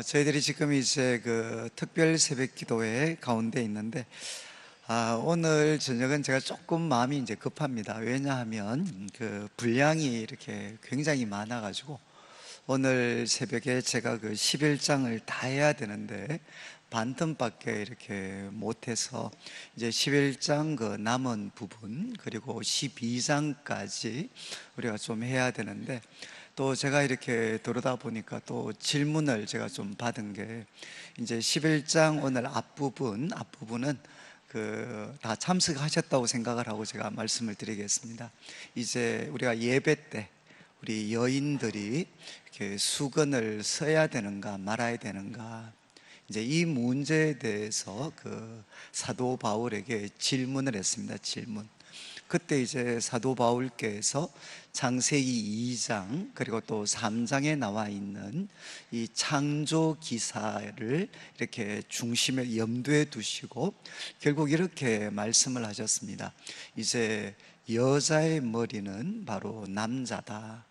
저희들이 지금 이제 그 특별 새벽 기도회 가운데 있는데, 오늘 저녁은 제가 조금 마음이 이제 급합니다. 왜냐하면 그 분량이 이렇게 굉장히 많아가지고 오늘 새벽에 제가 그 11장을 다 해야 되는데 반틈밖에 이렇게 못해서 이제 11장 그 남은 부분 그리고 12장까지 우리가 좀 해야 되는데, 또 제가 이렇게 들어다 보니까 또 질문을 제가 좀 받은 게, 이제 11장 오늘 앞부분은 그 다 참석하셨다고 생각을 하고 제가 말씀을 드리겠습니다. 이제 우리가 예배 때 우리 여인들이 이렇게 수건을 써야 되는가 말아야 되는가, 이제 이 문제에 대해서 그 사도 바울에게 질문을 했습니다. 질문. 그때 이제 사도 바울께서 창세기 2장 그리고 또 3장에 나와 있는 이 창조 기사를 이렇게 중심에 염두에 두시고 결국 이렇게 말씀을 하셨습니다. 이제 여자의 머리는 바로 남자다.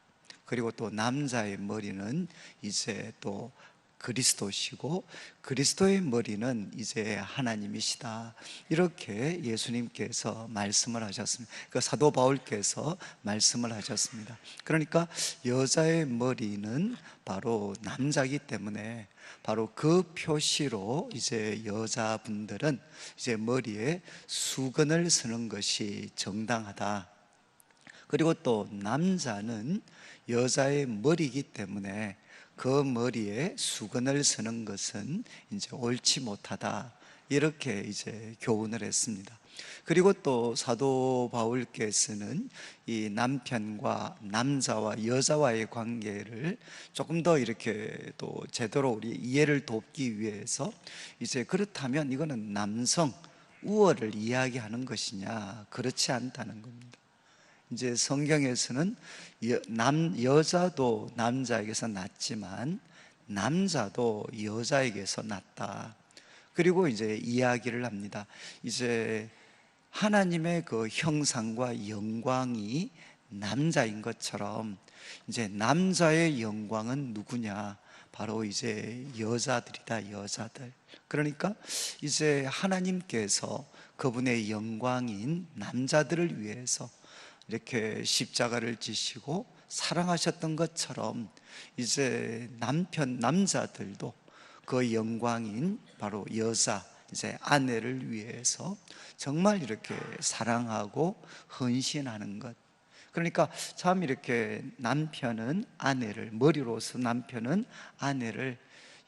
그리고 또 남자의 머리는 이제 또 그리스도시고 그리스도의 머리는 이제 하나님이시다. 이렇게 예수님께서 말씀을 하셨습니다. 그 사도 바울께서 말씀을 하셨습니다. 그러니까 여자의 머리는 바로 남자이기 때문에 바로 그 표시로 이제 여자분들은 이제 머리에 수건을 쓰는 것이 정당하다. 그리고 또 남자는 여자의 머리이기 때문에 그 머리에 수건을 쓰는 것은 이제 옳지 못하다. 이렇게 이제 교훈을 했습니다. 그리고 또 사도 바울께서는 이 남편과 남자와 여자와의 관계를 조금 더 이렇게 또 제대로 우리 이해를 돕기 위해서 이제 그렇다면 이거는 남성 우월을 이야기하는 것이냐, 그렇지 않다는 겁니다. 이제 성경에서는 여자도 남자에게서 낳지만 남자도 여자에게서 낳다. 그리고 이제 이야기를 합니다. 이제 하나님의 그 형상과 영광이 남자인 것처럼 이제 남자의 영광은 누구냐? 바로 이제 여자들이다, 여자들. 그러니까 이제 하나님께서 그분의 영광인 남자들을 위해서 이렇게 십자가를 지시고 사랑하셨던 것처럼 이제 남자들도 그 영광인 바로 여자, 이제 아내를 위해서 정말 이렇게 사랑하고 헌신하는 것. 그러니까 참 이렇게 남편은 아내를, 머리로서 남편은 아내를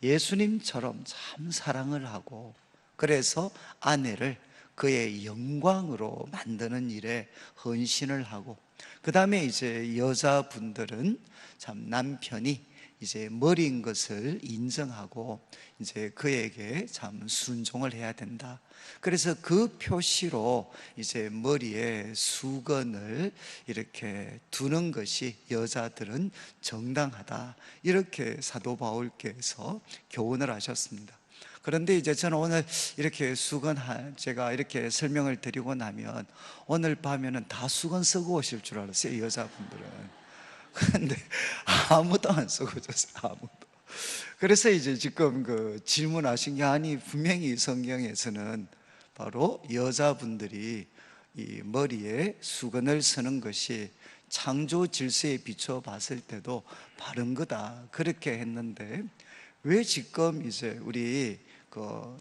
예수님처럼 참 사랑을 하고, 그래서 아내를 그의 영광으로 만드는 일에 헌신을 하고, 그 다음에 이제 여자분들은 참 남편이 이제 머리인 것을 인정하고 이제 그에게 참 순종을 해야 된다. 그래서 그 표시로 이제 머리에 수건을 이렇게 두는 것이 여자들은 정당하다. 이렇게 사도 바울께서 교훈을 하셨습니다. 그런데 이제 저는 오늘 이렇게 제가 이렇게 설명을 드리고 나면 오늘 밤에는 다 수건 쓰고 오실 줄 알았어요, 여자분들은. 그런데 아무도 안 쓰고 줬어요, 아무도. 그래서 이제 지금 그 질문하신 게, 아니 분명히 성경에서는 바로 여자분들이 이 머리에 수건을 쓰는 것이 창조 질서에 비춰 봤을 때도 바른 거다, 그렇게 했는데 왜 지금 이제 우리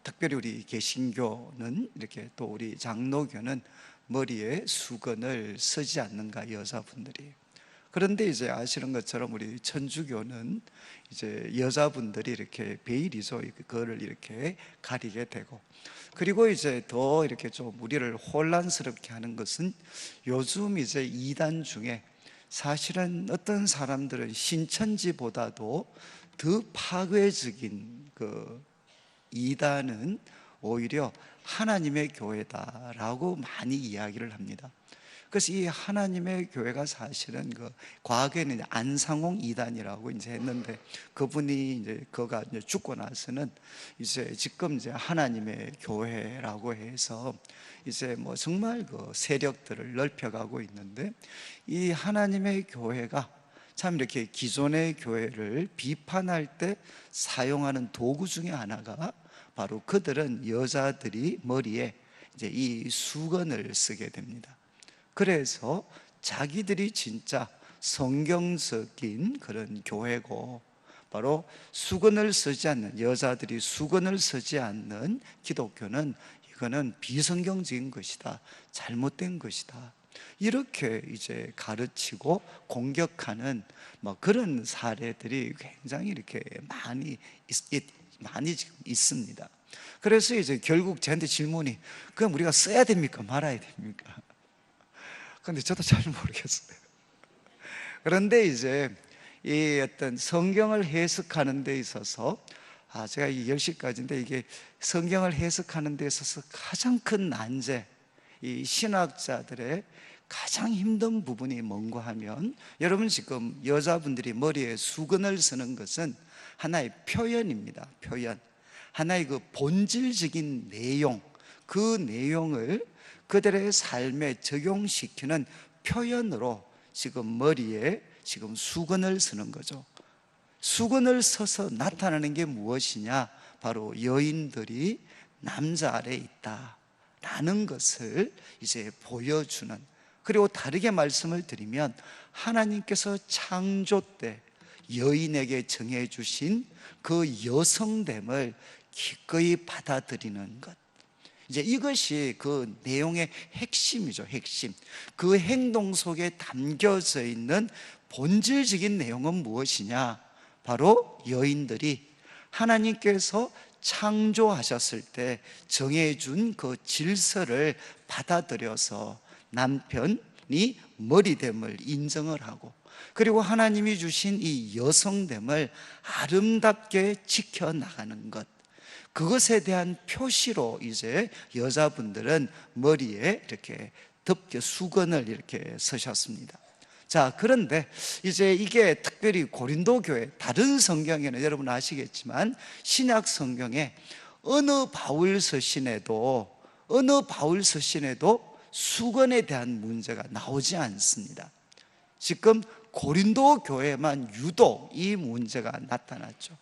특별히 우리 개신교는 이렇게, 또 우리 장로교는 머리에 수건을 쓰지 않는가, 여자분들이. 그런데 이제 아시는 것처럼 우리 천주교는 이제 여자분들이 이렇게 베일이죠. 그거를 이렇게 가리게 되고, 그리고 이제 더 이렇게 좀 우리를 혼란스럽게 하는 것은 요즘 이제 이단 중에 사실은 어떤 사람들은 신천지보다도 더 파괴적인 그 이단은 오히려 하나님의 교회다라고 많이 이야기를 합니다. 그래서 이 하나님의 교회가 사실은 그 과거에는 이제 안상홍 이단이라고 이제 했는데, 그분이 이제 그가 이제 죽고 나서는 이제 지금 이제 하나님의 교회라고 해서 이제 뭐 정말 그 세력들을 넓혀가고 있는데, 이 하나님의 교회가 참 이렇게 기존의 교회를 비판할 때 사용하는 도구 중에 하나가 바로 그들은 여자들이 머리에 이제 이 수건을 쓰게 됩니다. 그래서 자기들이 진짜 성경적인 그런 교회고, 바로 수건을 쓰지 않는, 여자들이 수건을 쓰지 않는 기독교는 이거는 비성경적인 것이다, 잘못된 것이다, 이렇게 이제 가르치고 공격하는 그런 사례들이 굉장히 이렇게 많이 지금 있습니다. 그래서 이제 결국 저한테 질문이, 그럼 우리가 써야 됩니까, 말아야 됩니까? 근데 저도 잘 모르겠어요. 그런데 이제 이 어떤 성경을 해석하는 데 있어서, 제가 이 10시까지인데 이게 성경을 해석하는 데 있어서 가장 큰 난제, 이 신학자들의 가장 힘든 부분이 뭔가 하면, 여러분 지금 여자분들이 머리에 수건을 쓰는 것은 하나의 표현입니다. 표현. 하나의 그 본질적인 내용, 그 내용을 그들의 삶에 적용시키는 표현으로 지금 머리에 지금 수건을 쓰는 거죠. 수건을 써서 나타나는 게 무엇이냐? 바로 여인들이 남자 아래에 있다라는 것을 이제 보여주는, 그리고 다르게 말씀을 드리면 하나님께서 창조 때 여인에게 정해주신 그 여성됨을 기꺼이 받아들이는 것, 이제 이것이 그 내용의 핵심이죠. 핵심. 그 행동 속에 담겨져 있는 본질적인 내용은 무엇이냐? 바로 여인들이 하나님께서 창조하셨을 때 정해준 그 질서를 받아들여서 남편이 머리됨을 인정을 하고, 그리고 하나님이 주신 이 여성됨을 아름답게 지켜나가는 것, 그것에 대한 표시로 이제 여자분들은 머리에 이렇게 덮개 수건을 이렇게 쓰셨습니다. 자, 그런데 이제 이게 특별히 고린도 교회, 다른 성경에는 여러분 아시겠지만 신약 성경에 어느 바울 서신에도 수건에 대한 문제가 나오지 않습니다. 지금 고린도 교회만 유독 이 문제가 나타났죠.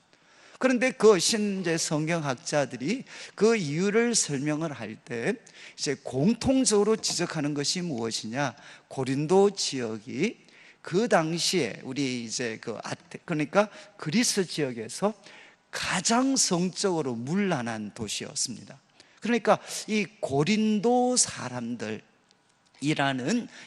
그런데 그 신제 성경학자들이 그 이유를 설명을 할 때 이제 공통적으로 지적하는 것이 무엇이냐? 고린도 지역이 그 당시에 우리 이제 그러니까 그리스 지역에서 가장 성적으로 문란한 도시였습니다. 그러니까 이 고린도 사람들이라는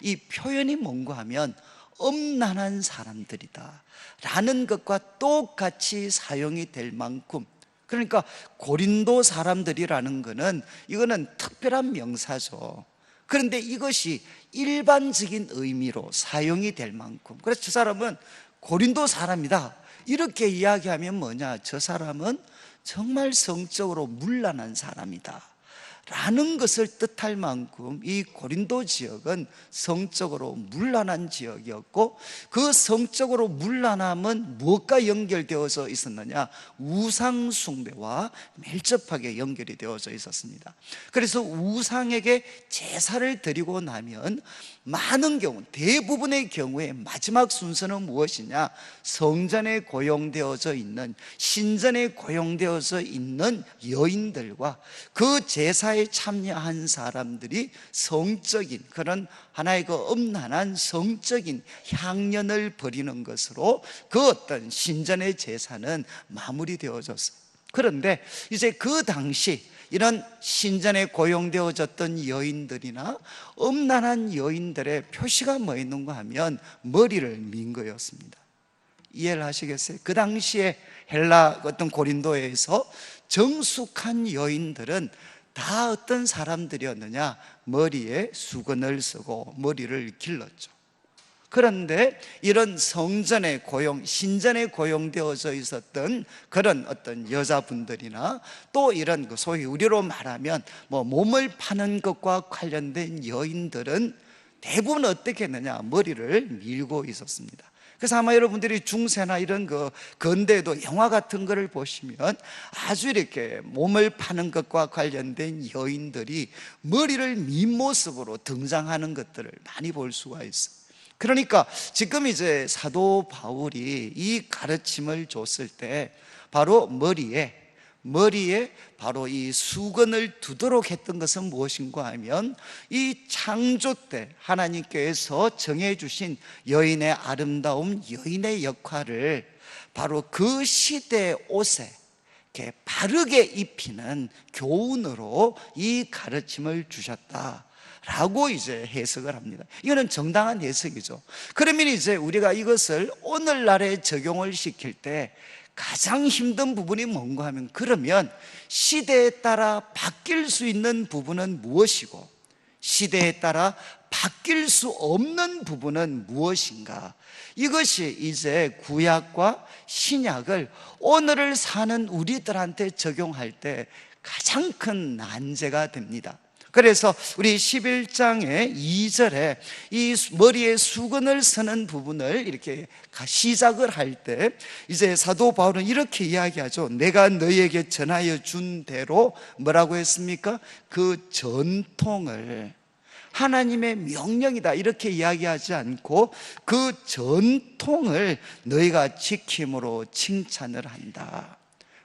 이 표현이 뭔가 하면 엄난한 사람들이다 라는 것과 똑같이 사용이 될 만큼, 그러니까 고린도 사람들이라는 것은 이거는 특별한 명사죠. 그런데 이것이 일반적인 의미로 사용이 될 만큼, 그래서 저 사람은 고린도 사람이다 이렇게 이야기하면 뭐냐? 저 사람은 정말 성적으로 문란한 사람이다 라는 것을 뜻할 만큼 이 고린도 지역은 성적으로 문란한 지역이었고, 그 성적으로 문란함은 무엇과 연결되어져 있었느냐? 우상 숭배와 밀접하게 연결이 되어져 있었습니다. 그래서 우상에게 제사를 드리고 나면 많은 경우, 대부분의 경우에 마지막 순서는 무엇이냐? 성전에 고용되어져 있는, 신전에 고용되어져 있는 여인들과 그 제사에 참여한 사람들이 성적인 그런 하나의 그 엄난한 성적인 향연을 벌이는 것으로 그 어떤 신전의 제사는 마무리되어졌어요. 그런데 이제 그 당시 이런 신전에 고용되어졌던 여인들이나 엄난한 여인들의 표시가 뭐 있는가 하면 머리를 민 거였습니다. 이해를 하시겠어요? 그 당시에 헬라 어떤 고린도에서 정숙한 여인들은 다 어떤 사람들이었느냐? 머리에 수건을 쓰고 머리를 길렀죠. 그런데 이런 성전에 신전에 고용되어져 있었던 그런 어떤 여자분들이나 또 이런 소위 우리로 말하면 몸을 파는 것과 관련된 여인들은 대부분 어떻게 했느냐? 머리를 밀고 있었습니다. 그래서 아마 여러분들이 중세나 이런 근대에도 영화 같은 거를 보시면 아주 이렇게 몸을 파는 것과 관련된 여인들이 머리를 민 모습으로 등장하는 것들을 많이 볼 수가 있어요. 그러니까 지금 이제 사도 바울이 이 가르침을 줬을 때 바로 머리에 바로 이 수건을 두도록 했던 것은 무엇인가 하면 이 창조 때 하나님께서 정해주신 여인의 아름다움, 여인의 역할을 바로 그 시대의 옷에 이렇게 바르게 입히는 교훈으로 이 가르침을 주셨다 라고 이제 해석을 합니다. 이거는 정당한 해석이죠. 그러면 이제 우리가 이것을 오늘날에 적용을 시킬 때 가장 힘든 부분이 뭔가 하면, 그러면 시대에 따라 바뀔 수 있는 부분은 무엇이고 시대에 따라 바뀔 수 없는 부분은 무엇인가? 이것이 이제 구약과 신약을 오늘을 사는 우리들한테 적용할 때 가장 큰 난제가 됩니다. 그래서 우리 11장의 2절에 이 머리에 수건을 쓰는 부분을 이렇게 시작을 할 때 이제 사도 바울은 이렇게 이야기하죠. 내가 너희에게 전하여 준 대로 뭐라고 했습니까? 그 전통을, 하나님의 명령이다 이렇게 이야기하지 않고 그 전통을 너희가 지킴으로 칭찬을 한다.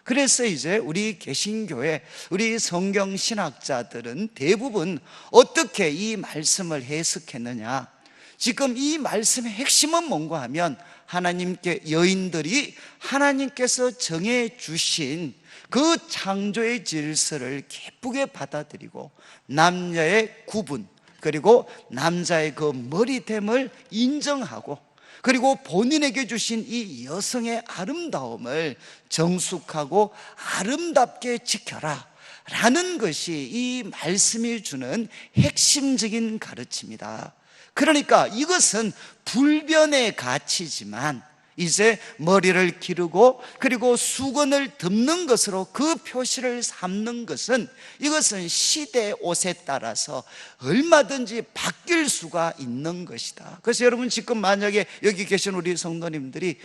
그래서 이제 우리 개신교회, 우리 성경신학자들은 대부분 어떻게 이 말씀을 해석했느냐? 지금 이 말씀의 핵심은 뭔가 하면 하나님께, 여인들이 하나님께서 정해 주신 그 창조의 질서를 기쁘게 받아들이고 남녀의 구분, 그리고 남자의 그 머리됨을 인정하고, 그리고 본인에게 주신 이 여성의 아름다움을 정숙하고 아름답게 지켜라 라는 것이 이 말씀이 주는 핵심적인 가르침이다. 그러니까 이것은 불변의 가치지만 이제 머리를 기르고 그리고 수건을 덮는 것으로 그 표시를 삼는 것은, 이것은 시대의 옷에 따라서 얼마든지 바뀔 수가 있는 것이다. 그래서 여러분 지금 만약에 여기 계신 우리 성도님들이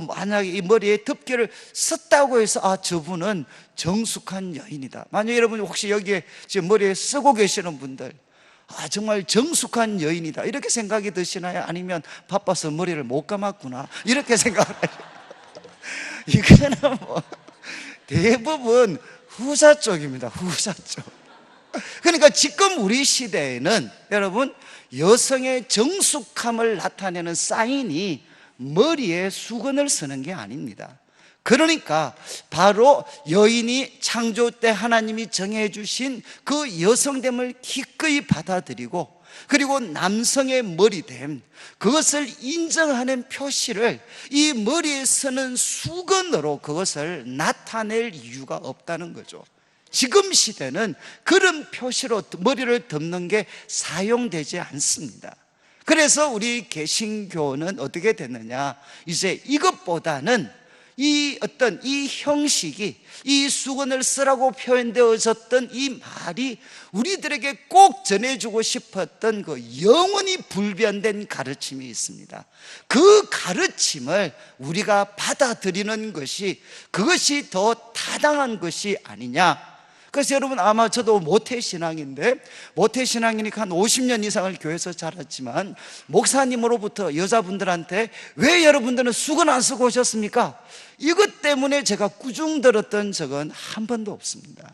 만약에 이 머리에 덮개를 썼다고 해서 저분은 정숙한 여인이다, 만약에 여러분 혹시 여기에 지금 머리에 쓰고 계시는 분들 정말 정숙한 여인이다 이렇게 생각이 드시나요? 아니면 바빠서 머리를 못 감았구나 이렇게 생각을 하시나요? 이거는 대부분 후자 쪽입니다. 후자 쪽. 그러니까 지금 우리 시대에는 여러분 여성의 정숙함을 나타내는 사인이 머리에 수건을 쓰는 게 아닙니다. 그러니까 바로 여인이 창조 때 하나님이 정해주신 그 여성됨을 기꺼이 받아들이고, 그리고 남성의 머리됨, 그것을 인정하는 표시를 이 머리에 쓰는 수건으로 그것을 나타낼 이유가 없다는 거죠. 지금 시대는 그런 표시로 머리를 덮는 게 사용되지 않습니다. 그래서 우리 개신교는 어떻게 됐느냐, 이제 이것보다는 이 형식이, 이 수건을 쓰라고 표현되어졌던 이 말이 우리들에게 꼭 전해주고 싶었던 그 영원히 불변된 가르침이 있습니다. 그 가르침을 우리가 받아들이는 것이, 그것이 더 타당한 것이 아니냐. 그래서 여러분 아마 저도 모태신앙인데, 모태신앙이니까 한 50년 이상을 교회에서 자랐지만 목사님으로부터 여자분들한테 왜 여러분들은 수건 안 쓰고 오셨습니까? 이것 때문에 제가 꾸중 들었던 적은 한 번도 없습니다.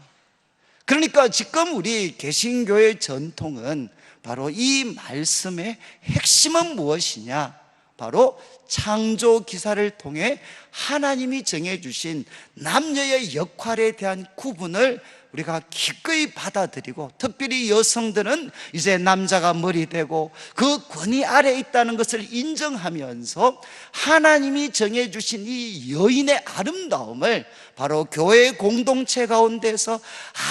그러니까 지금 우리 개신교의 전통은 바로 이 말씀의 핵심은 무엇이냐, 바로 창조 기사를 통해 하나님이 정해주신 남녀의 역할에 대한 구분을 우리가 기꺼이 받아들이고, 특별히 여성들은 이제 남자가 머리 되고 그 권위 아래에 있다는 것을 인정하면서 하나님이 정해주신 이 여인의 아름다움을 바로 교회 공동체 가운데서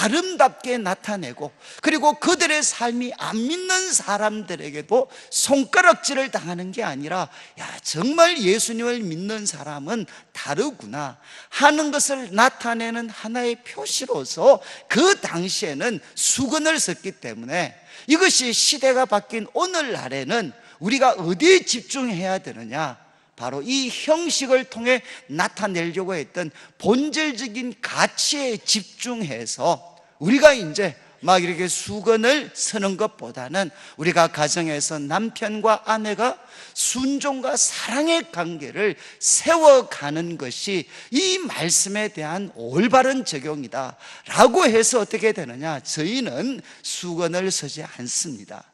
아름답게 나타내고, 그리고 그들의 삶이 안 믿는 사람들에게도 손가락질을 당하는 게 아니라, 야 정말 예수님을 믿는 사람은 다르구나 하는 것을 나타내는 하나의 표시로서 그 당시에는 수건을 썼기 때문에, 이것이 시대가 바뀐 오늘날에는 우리가 어디에 집중해야 되느냐, 바로 이 형식을 통해 나타내려고 했던 본질적인 가치에 집중해서 우리가 이제 막 이렇게 수건을 서는 것보다는 우리가 가정에서 남편과 아내가 순종과 사랑의 관계를 세워가는 것이 이 말씀에 대한 올바른 적용이다 라고 해서 어떻게 되느냐, 저희는 수건을 서지 않습니다.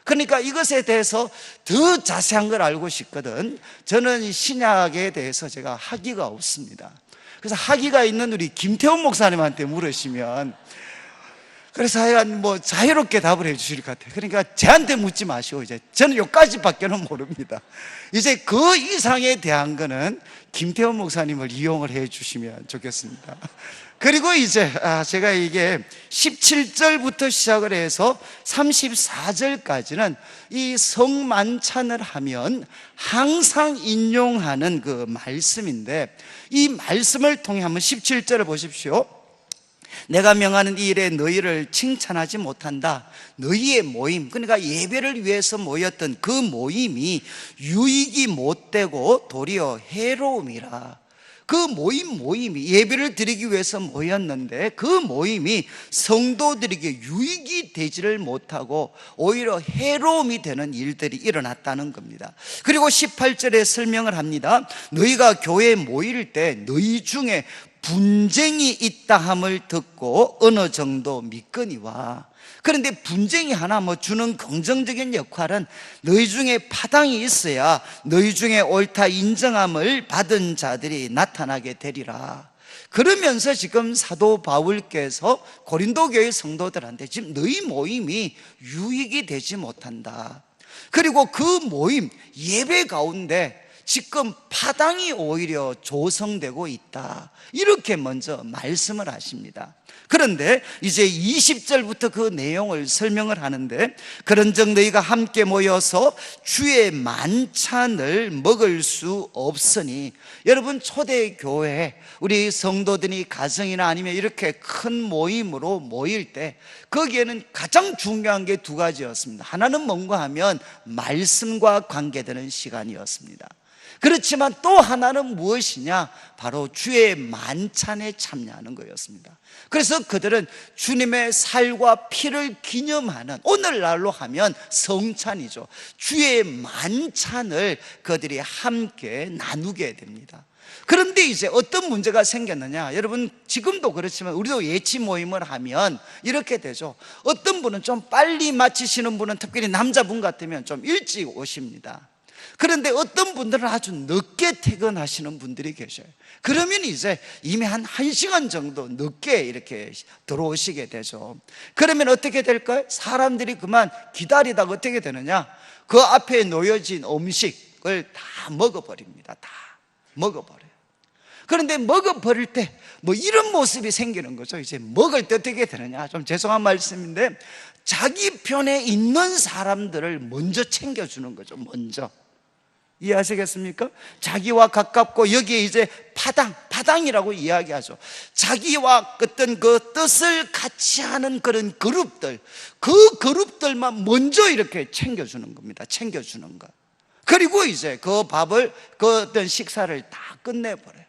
그러니까 이것에 대해서 더 자세한 걸 알고 싶거든. 저는 신약에 대해서 제가 학위가 없습니다. 그래서 학위가 있는 우리 김태훈 목사님한테 물으시면, 그래서 하여간 뭐 자유롭게 답을 해 주실 것 같아요. 그러니까 저한테 묻지 마시고, 이제 저는 여기까지밖에는 모릅니다. 이제 그 이상에 대한 거는 김태훈 목사님을 이용을 해 주시면 좋겠습니다. 그리고 이제 제가 이게 17절부터 시작을 해서 34절까지는 이 성만찬을 하면 항상 인용하는 그 말씀인데, 이 말씀을 통해 한번 17절을 보십시오. 내가 명하는 이 일에 너희를 칭찬하지 못한다. 너희의 모임, 그러니까 예배를 위해서 모였던 그 모임이 유익이 못되고 도리어 해로움이라. 그 모임이 예배를 드리기 위해서 모였는데 그 모임이 성도들에게 유익이 되지를 못하고 오히려 해로움이 되는 일들이 일어났다는 겁니다. 그리고 18절에 설명을 합니다. 너희가 교회에 모일 때 너희 중에 분쟁이 있다 함을 듣고 어느 정도 믿거니와. 그런데 분쟁이 하나 주는 긍정적인 역할은 너희 중에 파당이 있어야 너희 중에 옳다 인정함을 받은 자들이 나타나게 되리라. 그러면서 지금 사도 바울께서 고린도 교회 성도들한테 지금 너희 모임이 유익이 되지 못한다. 그리고 그 모임 예배 가운데 지금 파당이 오히려 조성되고 있다, 이렇게 먼저 말씀을 하십니다. 그런데 이제 20절부터 그 내용을 설명을 하는데, 그런즉 너희가 함께 모여서 주의 만찬을 먹을 수 없으니. 여러분, 초대교회 우리 성도들이 가정이나 아니면 이렇게 큰 모임으로 모일 때 거기에는 가장 중요한 게 두 가지였습니다. 하나는 뭔가 하면 말씀과 관계되는 시간이었습니다. 그렇지만 또 하나는 무엇이냐? 바로 주의 만찬에 참여하는 거였습니다. 그래서 그들은 주님의 살과 피를 기념하는, 오늘날로 하면 성찬이죠, 주의 만찬을 그들이 함께 나누게 됩니다. 그런데 이제 어떤 문제가 생겼느냐? 여러분, 지금도 그렇지만 우리도 예치 모임을 하면 이렇게 되죠. 어떤 분은 좀 빨리 마치시는 분은, 특별히 남자분 같으면 좀 일찍 오십니다. 그런데 어떤 분들은 아주 늦게 퇴근하시는 분들이 계셔요. 그러면 이제 이미 한 1시간 정도 늦게 이렇게 들어오시게 되죠. 그러면 어떻게 될까요? 사람들이 그만 기다리다가 어떻게 되느냐? 그 앞에 놓여진 음식을 다 먹어버립니다. 다 먹어버려요. 그런데 먹어버릴 때 이런 모습이 생기는 거죠. 이제 먹을 때 어떻게 되느냐? 좀 죄송한 말씀인데, 자기 편에 있는 사람들을 먼저 챙겨주는 거죠. 먼저. 이해하시겠습니까? 자기와 가깝고, 여기에 이제 파당이라고 이야기하죠. 자기와 어떤 그 뜻을 같이 하는 그런 그룹들, 그 그룹들만 먼저 이렇게 챙겨주는 겁니다. 챙겨주는 것. 그리고 이제 그 밥을, 그 어떤 식사를 다 끝내버려요.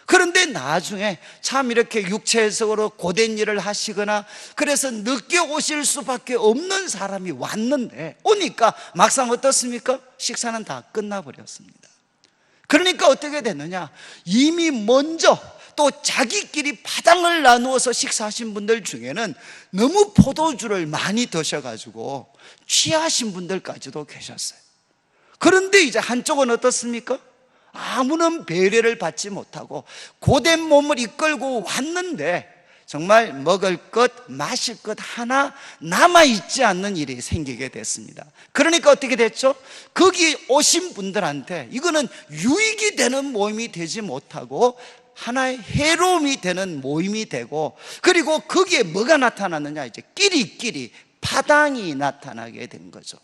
그런데 나중에 참 이렇게 육체적으로 고된 일을 하시거나 그래서 늦게 오실 수밖에 없는 사람이 왔는데, 오니까 막상 어떻습니까? 식사는 다 끝나버렸습니다. 그러니까 어떻게 됐느냐? 이미 먼저 또 자기끼리 파당을 나누어서 식사하신 분들 중에는 너무 포도주를 많이 드셔가지고 취하신 분들까지도 계셨어요. 그런데 이제 한쪽은 어떻습니까? 아무런 배려를 받지 못하고 고된 몸을 이끌고 왔는데 정말 먹을 것, 마실 것 하나 남아있지 않는 일이 생기게 됐습니다. 그러니까 어떻게 됐죠? 거기 오신 분들한테 이거는 유익이 되는 모임이 되지 못하고 하나의 해로움이 되는 모임이 되고, 그리고 거기에 뭐가 나타났느냐? 이제 끼리끼리 파당이 나타나게 된 거죠.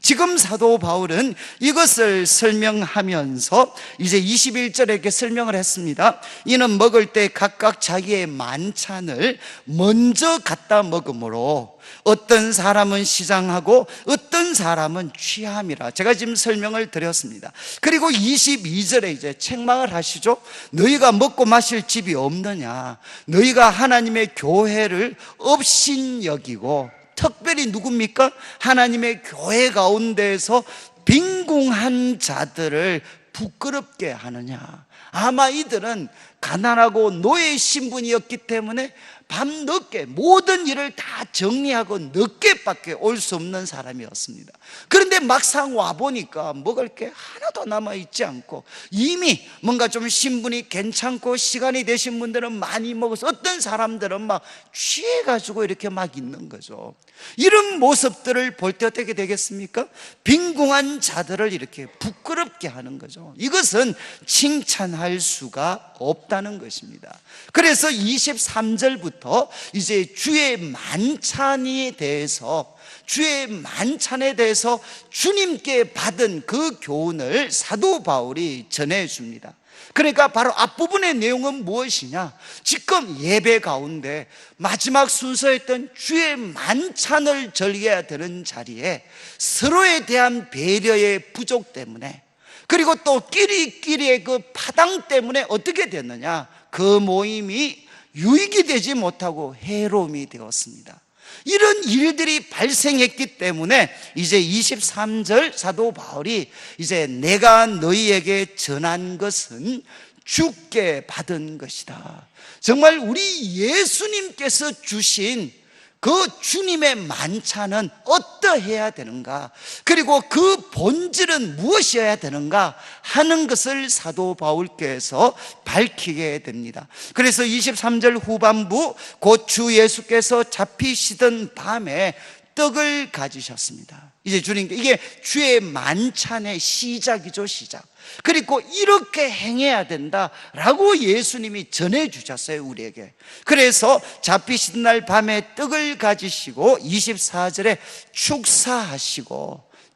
지금 사도 바울은 이것을 설명하면서 이제 21절에 이렇게 설명을 했습니다. 이는 먹을 때 각각 자기의 만찬을 먼저 갖다 먹으므로 어떤 사람은 시장하고 어떤 사람은 취함이라. 제가 지금 설명을 드렸습니다. 그리고 22절에 이제 책망을 하시죠. 너희가 먹고 마실 집이 없느냐? 너희가 하나님의 교회를 업신여기고, 특별히 누굽니까? 하나님의 교회 가운데에서 빈궁한 자들을 부끄럽게 하느냐? 아마 이들은 가난하고 노예 신분이었기 때문에 밤늦게 모든 일을 다 정리하고 늦게밖에 올 수 없는 사람이었습니다. 그런데 막상 와보니까 먹을 게 하나도 남아있지 않고, 이미 뭔가 좀 신분이 괜찮고 시간이 되신 분들은 많이 먹어서 어떤 사람들은 막 취해가지고 이렇게 막 있는 거죠. 이런 모습들을 볼 때 어떻게 되겠습니까? 빈궁한 자들을 이렇게 부끄럽게 하는 거죠. 이것은 칭찬할 수가 없다는 것입니다. 그래서 23절부터 이제 주의 만찬에 대해서 주님께 받은 그 교훈을 사도 바울이 전해줍니다. 그러니까 바로 앞부분의 내용은 무엇이냐? 지금 예배 가운데 마지막 순서였던 주의 만찬을 즐겨야 되는 자리에 서로에 대한 배려의 부족 때문에, 그리고 또 끼리끼리의 그 파당 때문에 어떻게 됐느냐? 그 모임이 유익이 되지 못하고 해로움이 되었습니다. 이런 일들이 발생했기 때문에 이제 23절 사도 바울이 이제 내가 너희에게 전한 것은 주께 받은 것이다. 정말 우리 예수님께서 주신 그 주님의 만찬은 어떠해야 되는가, 그리고 그 본질은 무엇이어야 되는가 하는 것을 사도 바울께서 밝히게 됩니다. 그래서 23절 후반부, 곧 주 예수께서 잡히시던 밤에 떡을 가지셨습니다. 이제 주님께, 이게 주의 만찬의 시작이죠, 시작. 그리고 이렇게 행해야 된다라고 예수님이 전해주셨어요, 우리에게. 그래서 잡히신 날 밤에 떡을 가지시고 24절에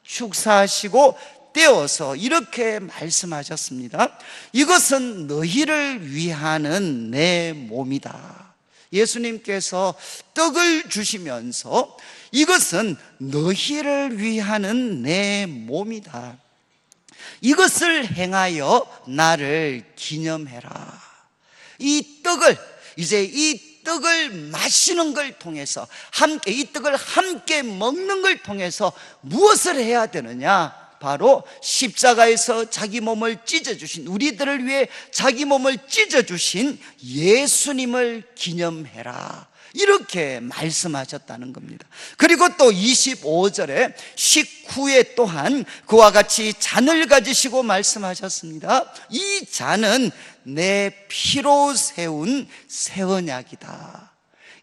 축사하시고 떼어서 이렇게 말씀하셨습니다. 이것은 너희를 위하는 내 몸이다. 예수님께서 떡을 주시면서 이것은 너희를 위하는 내 몸이다. 이것을 행하여 나를 기념해라. 이 떡을 마시는 걸 통해서, 이 떡을 함께 먹는 걸 통해서 무엇을 해야 되느냐? 바로 십자가에서 자기 몸을 찢어주신, 우리들을 위해 자기 몸을 찢어주신 예수님을 기념해라, 이렇게 말씀하셨다는 겁니다. 그리고 또 25절에 식후에 또한 그와 같이 잔을 가지시고 말씀하셨습니다. 이 잔은 내 피로 세운 새 언약이다.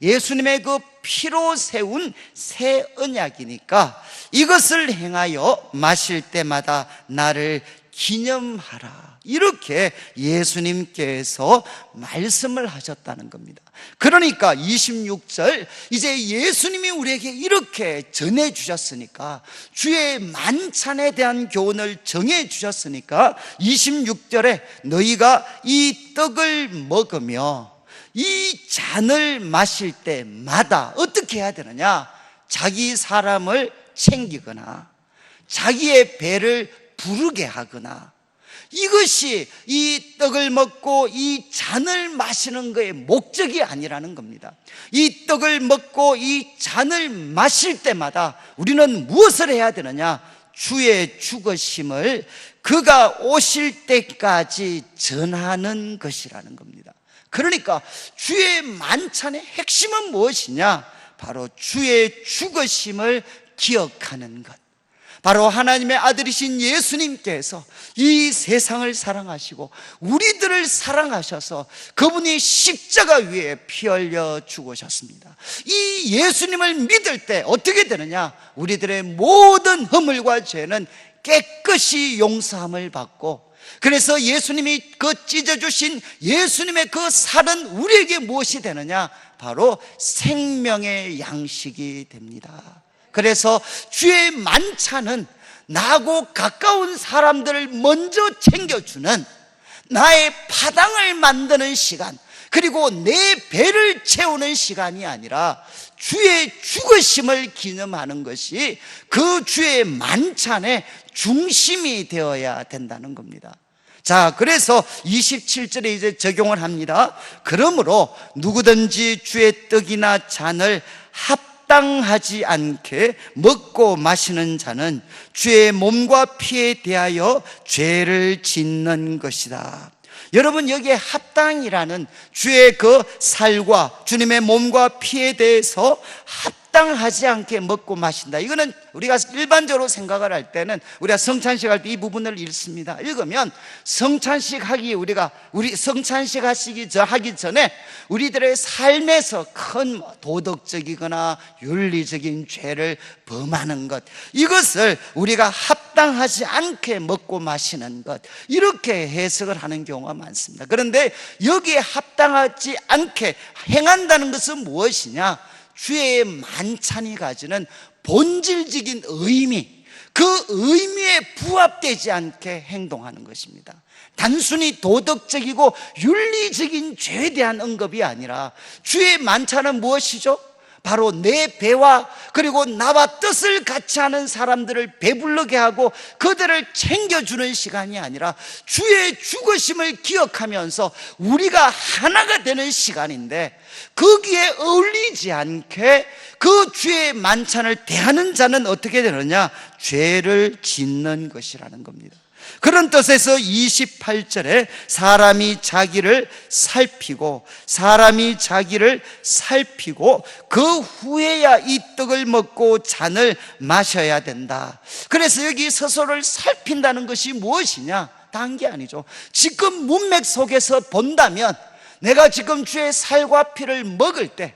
예수님의 그 피로 세운 새 언약이니까 이것을 행하여 마실 때마다 나를 기념하라, 이렇게 예수님께서 말씀을 하셨다는 겁니다. 그러니까 26절, 이제 예수님이 우리에게 이렇게 전해 주셨으니까, 주의 만찬에 대한 교훈을 정해 주셨으니까 26절에 너희가 이 떡을 먹으며 이 잔을 마실 때마다 어떻게 해야 되느냐? 자기 사람을 챙기거나 자기의 배를 부르게 하거나, 이것이 이 떡을 먹고 이 잔을 마시는 것의 목적이 아니라는 겁니다. 이 떡을 먹고 이 잔을 마실 때마다 우리는 무엇을 해야 되느냐? 주의 죽으심을 그가 오실 때까지 전하는 것이라는 겁니다. 그러니까 주의 만찬의 핵심은 무엇이냐? 바로 주의 죽으심을 기억하는 것. 바로 하나님의 아들이신 예수님께서 이 세상을 사랑하시고 우리들을 사랑하셔서 그분이 십자가 위에 피 흘려 죽으셨습니다. 이 예수님을 믿을 때 어떻게 되느냐? 우리들의 모든 허물과 죄는 깨끗이 용서함을 받고, 그래서 예수님이 그 찢어주신 예수님의 그 살은 우리에게 무엇이 되느냐? 바로 생명의 양식이 됩니다. 그래서 주의 만찬은 나하고 가까운 사람들을 먼저 챙겨주는, 나의 파당을 만드는 시간, 그리고 내 배를 채우는 시간이 아니라 주의 죽으심을 기념하는 것이 그 주의 만찬의 중심이 되어야 된다는 겁니다. 자, 그래서 27절에 이제 적용을 합니다. 그러므로 누구든지 주의 떡이나 잔을 합당하지 않게 먹고 마시는 자는 주의 몸과 피에 대하여 죄를 짓는 것이다. 여러분, 여기에 합당이라는 주의 그 살과 주님의 몸과 피에 대해서 합당하지 않게 먹고 마신다. 이거는 우리가 일반적으로 생각을 할 때는 우리가 성찬식 할 때 이 부분을 읽습니다. 읽으면 성찬식 하기 전에 우리들의 삶에서 큰 도덕적이거나 윤리적인 죄를 범하는 것, 이것을 우리가 합당하지 않게 먹고 마시는 것, 이렇게 해석을 하는 경우가 많습니다. 그런데 여기에 합당하지 않게 행한다는 것은 무엇이냐? 주의 만찬이 가지는 본질적인 의미, 그 의미에 부합되지 않게 행동하는 것입니다. 단순히 도덕적이고 윤리적인 죄에 대한 언급이 아니라 주의 만찬은 무엇이죠? 바로 내 배와 그리고 나와 뜻을 같이 하는 사람들을 배부르게 하고 그들을 챙겨주는 시간이 아니라 주의 죽으심을 기억하면서 우리가 하나가 되는 시간인데, 거기에 어울리지 않게 그 주의 만찬을 대하는 자는 어떻게 되느냐? 죄를 짓는 것이라는 겁니다. 그런 뜻에서 28절에 사람이 자기를 살피고 그 후에야 이 떡을 먹고 잔을 마셔야 된다. 그래서 여기 스스로를 살핀다는 것이 무엇이냐? 다른 게 아니죠. 지금 문맥 속에서 본다면 내가 지금 주의 살과 피를 먹을 때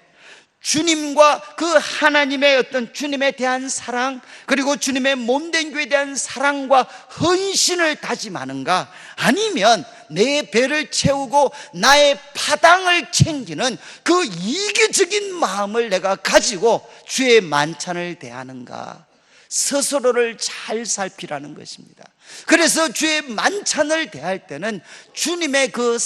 주님과 그 하나님의 어떤 주님에 대한 사랑, 그리고 주님의 몸된 교회에 대한 사랑과 헌신을 다짐하는가? 아니면 내 배를 채우고 나의 파당을 챙기는 그 이기적인 마음을 내가 가지고 주의 만찬을 대하는가? 스스로를 잘 살피라는 것입니다. 그래서 주의 만찬을 대할 때는 주님의 그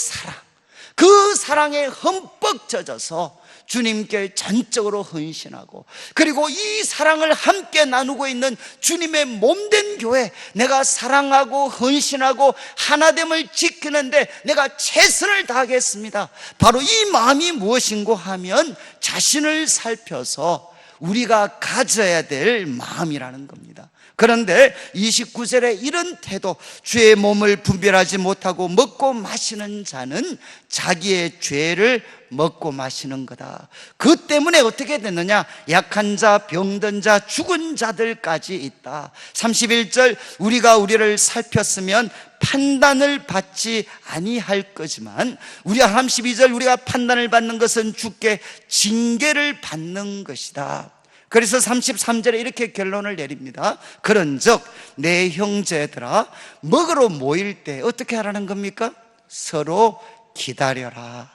사랑에 흠뻑 젖어서 주님께 전적으로 헌신하고, 그리고 이 사랑을 함께 나누고 있는 주님의 몸된 교회, 내가 사랑하고 헌신하고 하나됨을 지키는데 내가 최선을 다하겠습니다. 바로 이 마음이 무엇인고 하면 자신을 살펴서 우리가 가져야 될 마음이라는 겁니다. 그런데 29절에 이런 태도, 주의 몸을 분별하지 못하고 먹고 마시는 자는 자기의 죄를 먹고 마시는 거다. 그 때문에 어떻게 됐느냐? 약한 자, 병든 자, 죽은 자들까지 있다. 31절, 우리가 우리를 살폈으면 판단을 받지 아니할 거지만, 32절, 우리가 판단을 받는 것은 주께 징계를 받는 것이다. 그래서 33절에 이렇게 결론을 내립니다. 그런즉 내 형제들아, 먹으러 모일 때 어떻게 하라는 겁니까? 서로 기다려라.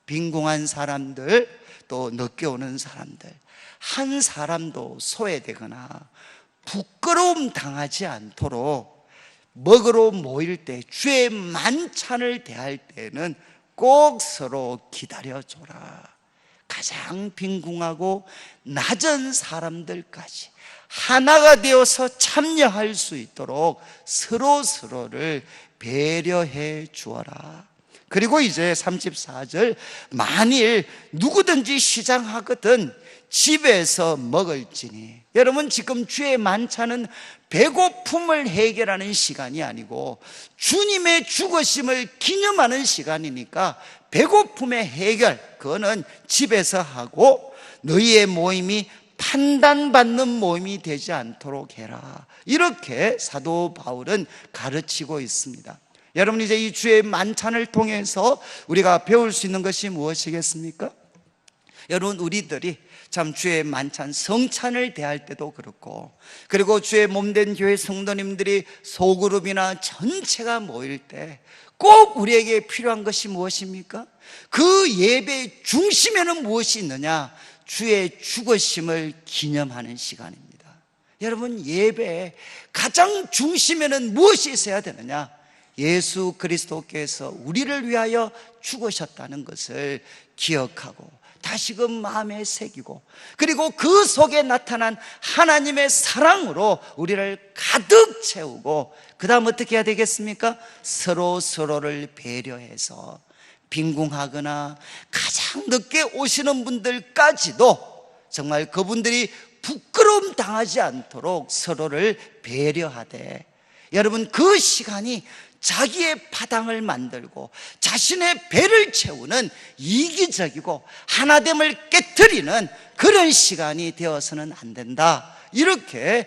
빈궁한 사람들, 또 늦게 오는 사람들, 한 사람도 소외되거나 부끄러움 당하지 않도록 먹으러 모일 때, 주의 만찬을 대할 때는 꼭 서로 기다려줘라. 가장 빈궁하고 낮은 사람들까지 하나가 되어서 참여할 수 있도록 서로를 배려해 주어라. 그리고 이제 34절, 만일 누구든지 시장하거든 집에서 먹을지니. 여러분, 지금 주의 만찬은 배고픔을 해결하는 시간이 아니고 주님의 죽으심을 기념하는 시간이니까 배고픔의 해결, 그거는 집에서 하고 너희의 모임이 판단받는 모임이 되지 않도록 해라. 이렇게 사도 바울은 가르치고 있습니다. 여러분, 이제 이 주의 만찬을 통해서 우리가 배울 수 있는 것이 무엇이겠습니까? 여러분, 우리들이 참 주의 만찬, 성찬을 대할 때도 그렇고, 그리고 주의 몸된 교회 성도님들이 소그룹이나 전체가 모일 때 꼭 우리에게 필요한 것이 무엇입니까? 그 예배의 중심에는 무엇이 있느냐? 주의 죽으심을 기념하는 시간입니다. 여러분, 예배의 가장 중심에는 무엇이 있어야 되느냐? 예수 그리스도께서 우리를 위하여 죽으셨다는 것을 기억하고 다시금 마음에 새기고, 그리고 그 속에 나타난 하나님의 사랑으로 우리를 가득 채우고, 그 다음 어떻게 해야 되겠습니까? 서로를 배려해서 빈궁하거나 가장 늦게 오시는 분들까지도 정말 그분들이 부끄러움 당하지 않도록 서로를 배려하되, 여러분, 그 시간이 자기의 파당을 만들고 자신의 배를 채우는 이기적이고 하나됨을 깨트리는 그런 시간이 되어서는 안 된다. 이렇게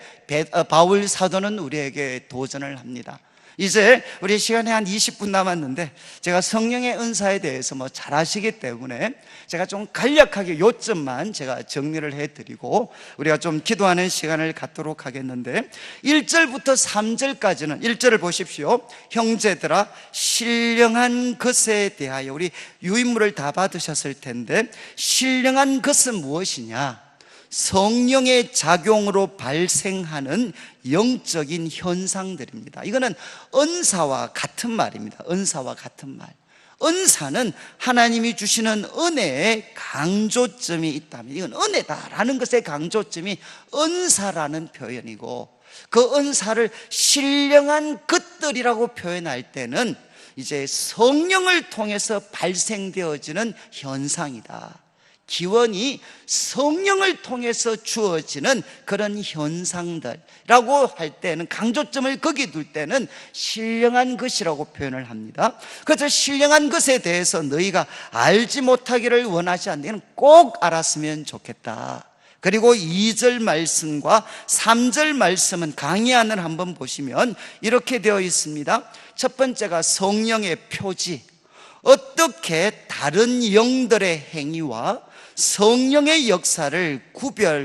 바울 사도는 우리에게 도전을 합니다. 이제 우리 시간이 한 20분 남았는데, 제가 성령의 은사에 대해서 잘 아시기 때문에 제가 좀 간략하게 요점만 제가 정리를 해드리고 우리가 좀 기도하는 시간을 갖도록 하겠는데, 1절부터 3절까지는, 1절을 보십시오. 형제들아, 신령한 것에 대하여, 우리 유인물을 다 받으셨을 텐데, 신령한 것은 무엇이냐? 성령의 작용으로 발생하는 영적인 현상들입니다. 이거는 은사와 같은 말입니다. 은사와 같은 말. 은사는 하나님이 주시는 은혜의 강조점이 있다면, 이건 은혜다라는 것의 강조점이 은사라는 표현이고, 그 은사를 신령한 것들이라고 표현할 때는 이제 성령을 통해서 발생되어지는 현상이다. 기원이 성령을 통해서 주어지는 그런 현상들이라고 할 때는, 강조점을 거기 둘 때는 신령한 것이라고 표현을 합니다. 그래서 신령한 것에 대해서 너희가 알지 못하기를 원하지 않는, 꼭 알았으면 좋겠다. 그리고 2절 말씀과 3절 말씀은 강의안을 한번 보시면 이렇게 되어 있습니다. 첫 번째가 성령의 표지, 어떻게 다른 영들의 행위와 성령의 역사를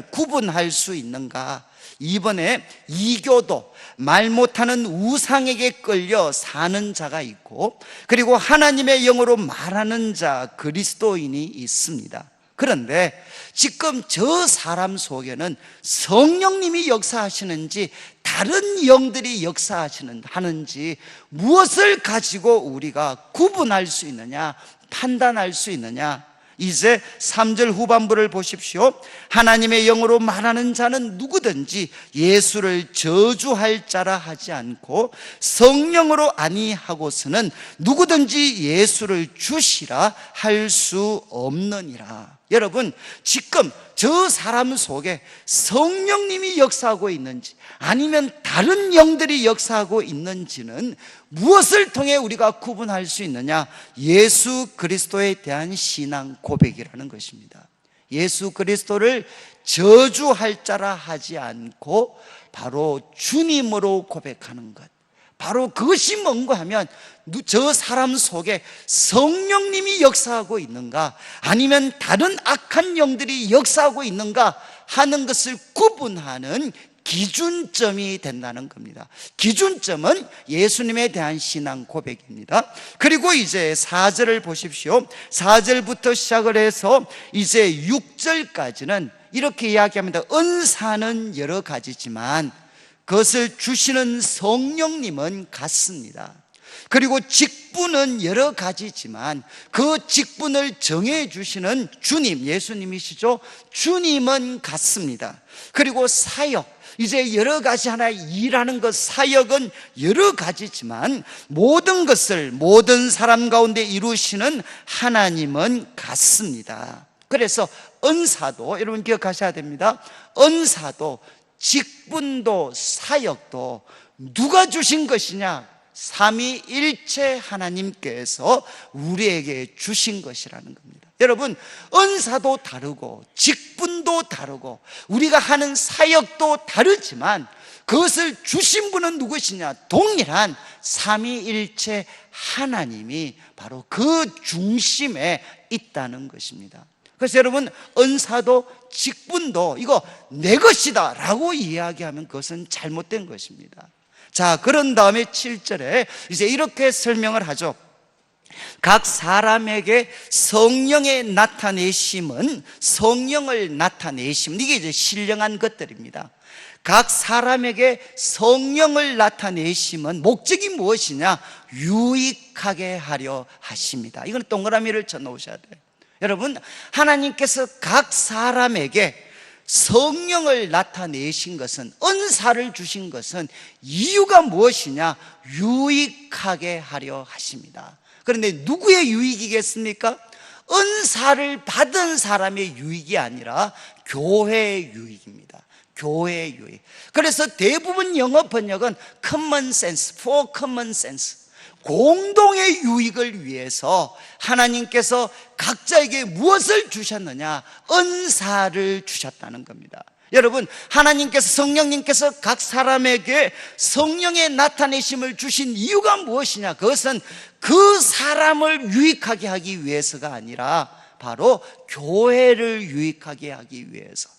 구분할 수 있는가. 이번에 이교도, 말 못하는 우상에게 끌려 사는 자가 있고, 그리고 하나님의 영으로 말하는 자 그리스도인이 있습니다. 그런데 지금 저 사람 속에는 성령님이 역사하시는지 다른 영들이 역사하시는지 무엇을 가지고 우리가 구분할 수 있느냐, 판단할 수 있느냐. 이제 3절 후반부를 보십시오. 하나님의 영으로 말하는 자는 누구든지 예수를 저주할 자라 하지 않고 성령으로 아니하고서는 누구든지 예수를 주시라 할 수 없느니라. 여러분, 지금 저 사람 속에 성령님이 역사하고 있는지 아니면 다른 영들이 역사하고 있는지는 무엇을 통해 우리가 구분할 수 있느냐? 예수 그리스도에 대한 신앙 고백이라는 것입니다. 예수 그리스도를 저주할 자라 하지 않고 바로 주님으로 고백하는 것, 바로 그것이 뭔가 하면 저 사람 속에 성령님이 역사하고 있는가 아니면 다른 악한 영들이 역사하고 있는가 하는 것을 구분하는 기준점이 된다는 겁니다. 기준점은 예수님에 대한 신앙 고백입니다. 그리고 이제 4절을 보십시오. 4절부터 시작을 해서 이제 6절까지는 이렇게 이야기합니다. 은사는 여러 가지지만 그것을 주시는 성령님은 같습니다. 그리고 직분은 여러 가지지만 그 직분을 정해 주시는 주님, 예수님이시죠. 주님은 같습니다. 그리고 사역, 이제 여러 가지 하나 일하는 것, 사역은 여러 가지지만 모든 것을 모든 사람 가운데 이루시는 하나님은 같습니다. 그래서 은사도 여러분 기억하셔야 됩니다. 은사도 직분도 사역도 누가 주신 것이냐? 삼위일체 하나님께서 우리에게 주신 것이라는 겁니다. 여러분, 은사도 다르고 직분도 다르고 우리가 하는 사역도 다르지만 그것을 주신 분은 누구시냐? 동일한 삼위일체 하나님이 바로 그 중심에 있다는 것입니다. 그래서 여러분, 은사도 직분도 이거 내 것이다 라고 이야기하면 그것은 잘못된 것입니다. 자, 그런 다음에 7절에 이제 이렇게 설명을 하죠. 각 사람에게 성령의 나타내심은, 성령을 나타내심, 이게 이제 신령한 것들입니다. 각 사람에게 성령을 나타내심은 목적이 무엇이냐? 유익하게 하려 하십니다. 이건 동그라미를 쳐 놓으셔야 돼요. 여러분, 하나님께서 각 사람에게 성령을 나타내신 것은, 은사를 주신 것은 이유가 무엇이냐? 유익하게 하려 하십니다. 그런데 누구의 유익이겠습니까? 은사를 받은 사람의 유익이 아니라 교회의 유익입니다. 교회의 유익. 그래서 대부분 영어 번역은 common sense, for common sense, 공동의 유익을 위해서 하나님께서 각자에게 무엇을 주셨느냐? 은사를 주셨다는 겁니다. 여러분, 하나님께서, 성령님께서 각 사람에게 성령의 나타내심을 주신 이유가 무엇이냐? 그것은 그 사람을 유익하게 하기 위해서가 아니라 바로 교회를 유익하게 하기 위해서,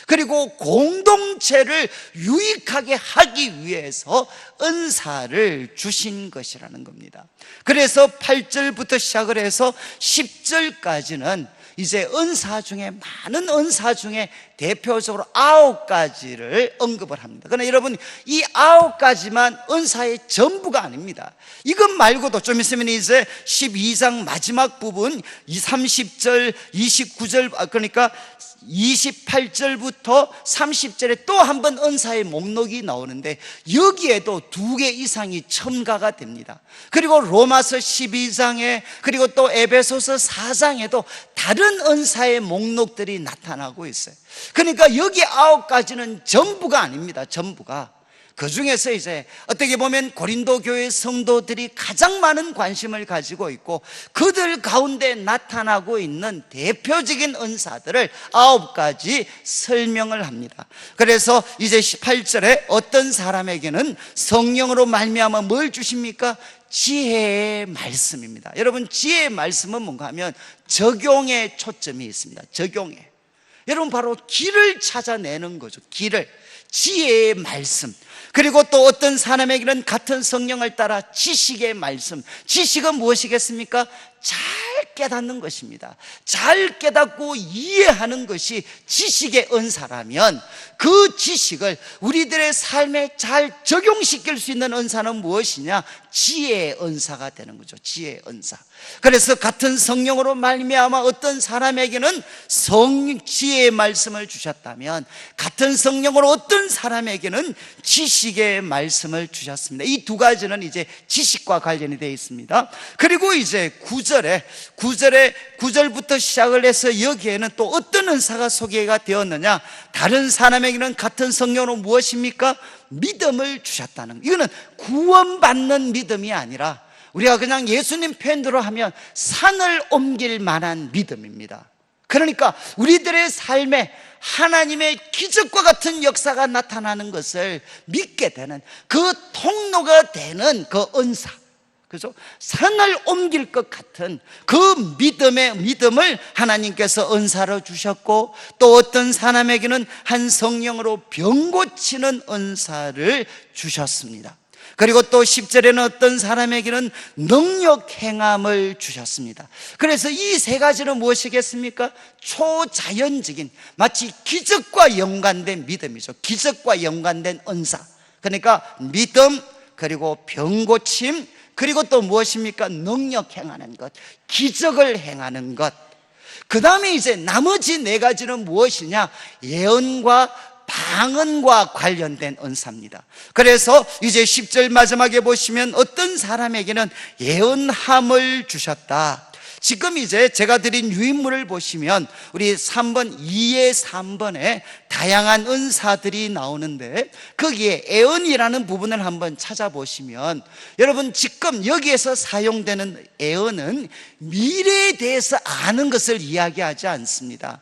그리고 공동체를 유익하게 하기 위해서 은사를 주신 것이라는 겁니다. 그래서 8절부터 시작을 해서 10절까지는 이제 은사 중에, 많은 은사 중에 대표적으로 9가지를 언급을 합니다. 그러나 여러분, 이 9가지만 은사의 전부가 아닙니다. 이것 말고도 좀 있으면 이제 12장 마지막 부분 30절, 29절, 그러니까 28절부터 30절에 또 한 번 은사의 목록이 나오는데, 여기에도 2개 이상이 첨가가 됩니다. 그리고 로마서 12장에, 그리고 또 에베소서 4장에도 다른 은사의 목록들이 나타나고 있어요. 그러니까 여기 9가지는 전부가 아닙니다. 전부가. 그 중에서 이제 어떻게 보면 고린도 교회 성도들이 가장 많은 관심을 가지고 있고, 그들 가운데 나타나고 있는 대표적인 은사들을 9가지 설명을 합니다. 그래서 이제 18절에 어떤 사람에게는 성령으로 말미암아 뭘 주십니까? 지혜의 말씀입니다. 여러분, 지혜의 말씀은 뭔가 하면 적용에 초점이 있습니다. 적용에. 여러분, 바로 길을 찾아내는 거죠. 길을. 지혜의 말씀. 그리고 또 어떤 사람에게는 같은 성령을 따라 지식의 말씀. 지식은 무엇이겠습니까? 잘 깨닫는 것입니다. 잘 깨닫고 이해하는 것이 지식의 은사라면, 그 지식을 우리들의 삶에 잘 적용시킬 수 있는 은사는 무엇이냐? 지혜의 은사가 되는 거죠. 지혜의 은사. 그래서 같은 성령으로 말미암아 어떤 사람에게는 지혜의 말씀을 주셨다면, 같은 성령으로 어떤 사람에게는 지식의 말씀을 주셨습니다. 이 2가지는 이제 지식과 관련이 되어 있습니다. 그리고 이제 9절부터 시작을 해서 여기에는 또 어떤 은사가 소개가 되었느냐? 다른 사람에게는 같은 성령으로 무엇입니까? 믿음을 주셨다는 거. 이거는 구원받는 믿음이 아니라 우리가 그냥 예수님 표현대로 하면 산을 옮길 만한 믿음입니다. 그러니까 우리들의 삶에 하나님의 기적과 같은 역사가 나타나는 것을 믿게 되는, 그 통로가 되는 그 은사, 그죠? 산을 옮길 것 같은 그 믿음을 하나님께서 은사로 주셨고, 또 어떤 사람에게는 한 성령으로 병 고치는 은사를 주셨습니다. 그리고 또 10절에는 어떤 사람에게는 능력 행함을 주셨습니다. 그래서 이 3가지는 무엇이겠습니까? 초자연적인, 마치 기적과 연관된 믿음이죠. 기적과 연관된 은사. 그러니까 믿음, 그리고 병고침, 그리고 또 무엇입니까? 능력 행하는 것, 기적을 행하는 것. 그 다음에 이제 나머지 4가지는 무엇이냐? 예언과 방언과 관련된 은사입니다. 그래서 이제 10절 마지막에 보시면 어떤 사람에게는 예언함을 주셨다. 지금 이제 제가 드린 유인물을 보시면 우리 3번, 2의 3번에 다양한 은사들이 나오는데, 거기에 예언이라는 부분을 한번 찾아보시면, 여러분 지금 여기에서 사용되는 예언은 미래에 대해서 아는 것을 이야기하지 않습니다.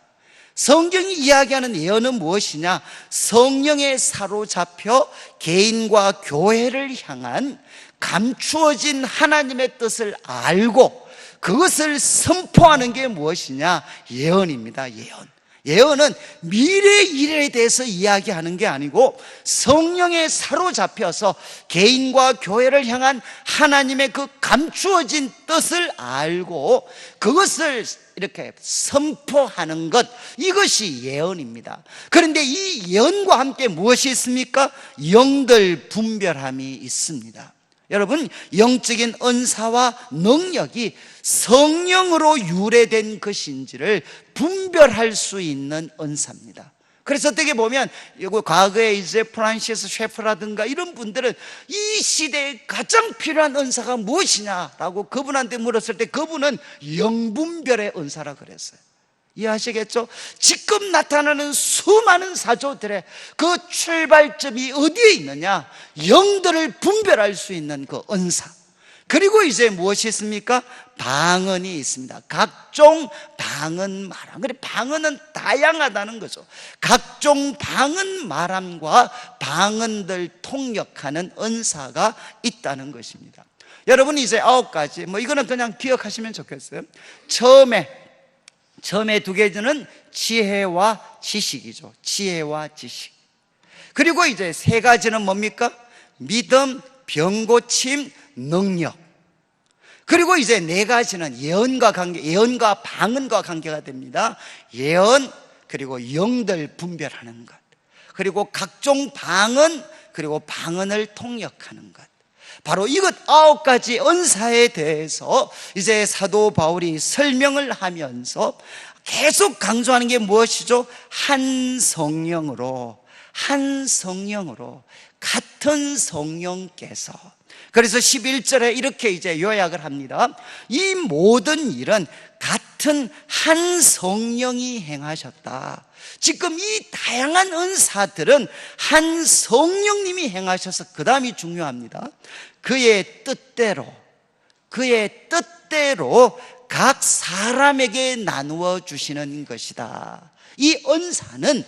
성경이 이야기하는 예언은 무엇이냐? 성령에 사로잡혀 개인과 교회를 향한 감추어진 하나님의 뜻을 알고 그것을 선포하는 게 무엇이냐? 예언입니다. 예언. 예언은 미래 일에 대해서 이야기하는 게 아니고 성령에 사로잡혀서 개인과 교회를 향한 하나님의 그 감추어진 뜻을 알고 그것을 이렇게 선포하는 것, 이것이 예언입니다. 그런데 이 예언과 함께 무엇이 있습니까? 영들 분별함이 있습니다. 여러분, 영적인 은사와 능력이 성령으로 유래된 것인지를 분별할 수 있는 은사입니다. 그래서 어떻게 보면 과거에 이제 프란시스 셰프라든가 이런 분들은 이 시대에 가장 필요한 은사가 무엇이냐라고 그분한테 물었을 때 그분은 영분별의 은사라 그랬어요. 이해하시겠죠? 지금 나타나는 수많은 사조들의 그 출발점이 어디에 있느냐? 영들을 분별할 수 있는 그 은사. 그리고 이제 무엇이 있습니까? 방언이 있습니다. 각종 방언 말함. 그래, 방언은 다양하다는 거죠. 각종 방언 말함과 방언들 통역하는 은사가 있다는 것입니다. 여러분, 이제 9가지, 이거는 그냥 기억하시면 좋겠어요. 처음에 2개는 지혜와 지식이죠. 지혜와 지식. 그리고 이제 3가지는 뭡니까? 믿음, 병고침, 능력. 그리고 이제 4가지는 예언과 방언과 관계가 됩니다. 예언, 그리고 영들 분별하는 것. 그리고 각종 방언, 그리고 방언을 통역하는 것. 바로 이것 9가지 은사에 대해서 이제 사도 바울이 설명을 하면서 계속 강조하는 게 무엇이죠? 한 성령으로 같은 성령께서. 그래서 11절에 이렇게 이제 요약을 합니다. 이 모든 일은 같은 한 성령이 행하셨다. 지금 이 다양한 은사들은 한 성령님이 행하셔서, 그 다음이 중요합니다. 그의 뜻대로 각 사람에게 나누어 주시는 것이다. 이 은사는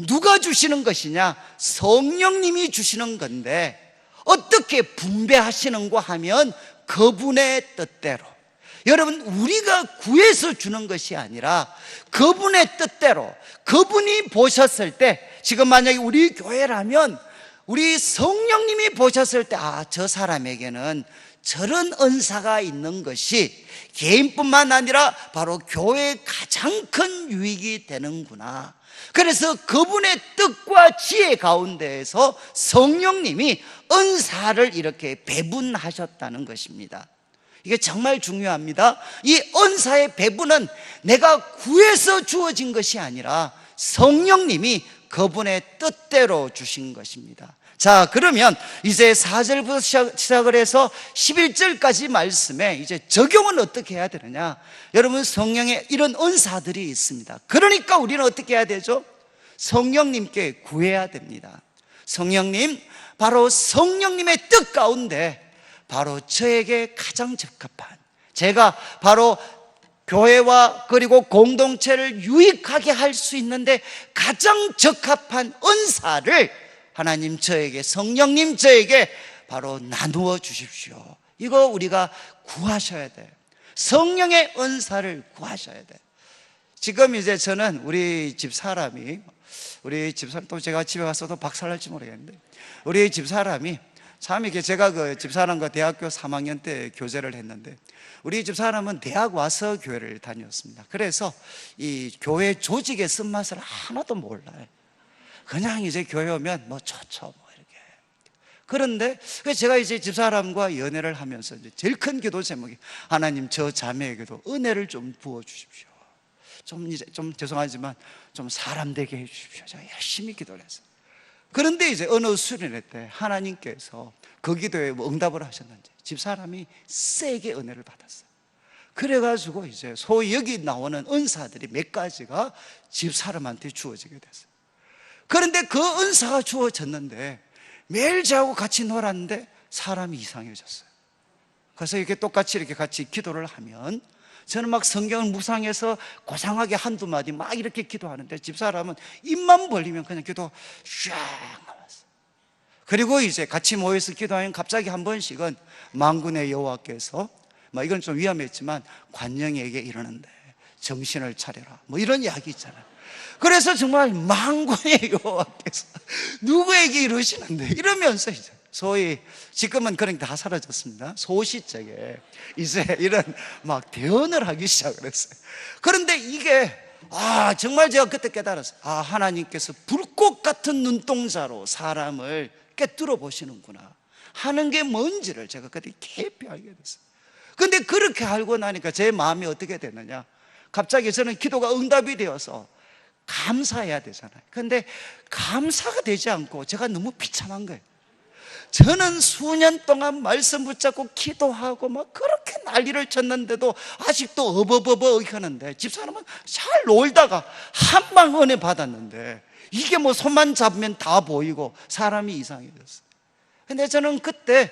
누가 주시는 것이냐? 성령님이 주시는 건데, 어떻게 분배하시는가 하면 그분의 뜻대로. 여러분, 우리가 구해서 주는 것이 아니라 그분의 뜻대로, 그분이 보셨을 때, 지금 만약에 우리 교회라면 우리 성령님이 보셨을 때, 저 사람에게는 저런 은사가 있는 것이 개인뿐만 아니라 바로 교회의 가장 큰 유익이 되는구나. 그래서 그분의 뜻과 지혜 가운데에서 성령님이 은사를 이렇게 배분하셨다는 것입니다. 이게 정말 중요합니다. 이 은사의 배분은 내가 구해서 주어진 것이 아니라 성령님이 그분의 뜻대로 주신 것입니다. 자, 그러면 이제 4절부터 시작을 해서 11절까지 말씀에 이제 적용은 어떻게 해야 되느냐? 여러분, 성령에 이런 은사들이 있습니다. 그러니까 우리는 어떻게 해야 되죠? 성령님께 구해야 됩니다. 성령님, 바로 성령님의 뜻 가운데 바로 저에게 가장 적합한, 제가 바로 교회와 그리고 공동체를 유익하게 할 수 있는데 가장 적합한 은사를 하나님 저에게, 성령님 저에게 바로 나누어 주십시오. 이거 우리가 구하셔야 돼요. 성령의 은사를 구하셔야 돼요. 지금 이제 저는 우리 집사람이 또 제가 집에 가서도 박살날지 모르겠는데, 우리 집사람이 참 이렇게, 제가 그 집사람과 대학교 3학년 때 교제를 했는데, 우리 집사람은 대학 와서 교회를 다녔습니다. 그래서 이 교회 조직의 쓴맛을 하나도 몰라요. 그냥 이제 교회 오면 좋죠 이렇게. 그런데 제가 이제 집사람과 연애를 하면서 이제 제일 큰 기도 제목이, 하나님 저 자매에게도 은혜를 좀 부어 주십시오. 좀 죄송하지만 좀 사람 되게 해 주십시오. 제가 열심히 기도를 했어요. 그런데 이제 어느 수련회 때 하나님께서 그 기도에 응답을 하셨는지 집사람이 세게 은혜를 받았어요. 그래가지고 이제 소위 여기 나오는 은사들이 몇 가지가 집사람한테 주어지게 됐어요. 그런데 그 은사가 주어졌는데 매일 저하고 같이 놀았는데 사람이 이상해졌어요. 그래서 이렇게 똑같이 이렇게 같이 기도를 하면 저는 막 성경을 묵상해서 고상하게 한두 마디 막 이렇게 기도하는데 집사람은 입만 벌리면 그냥 기도 쫙 나왔어요. 그리고 이제 같이 모여서 기도하면 갑자기 한 번씩은 만군의 여호와께서, 이건 좀 위험했지만 관영에게 이러는데 정신을 차려라, 이런 이야기 있잖아요. 그래서 정말 만군의 여호와께서 누구에게 이러시는데, 이러면서 이제 소위 지금은 그런 게 다 사라졌습니다. 소시적에 이제 이런 막 대언을 하기 시작을 했어요. 그런데 이게 정말 제가 그때 깨달았어요. 하나님께서 불꽃 같은 눈동자로 사람을 꿰뚫어 보시는구나 하는 게 뭔지를 제가 그때 깊이 알게 됐어요. 근데 그렇게 알고 나니까 제 마음이 어떻게 되느냐, 갑자기 저는 기도가 응답이 되어서 감사해야 되잖아요. 근데 감사가 되지 않고 제가 너무 비참한 거예요. 저는 수년 동안 말씀 붙잡고 기도하고 막 그렇게 난리를 쳤는데도 아직도 어버버버 하는데, 집사람은 잘 놀다가 한방 은혜 받았는데 이게 뭐 손만 잡으면 다 보이고 사람이 이상해졌어요. 근데 저는 그때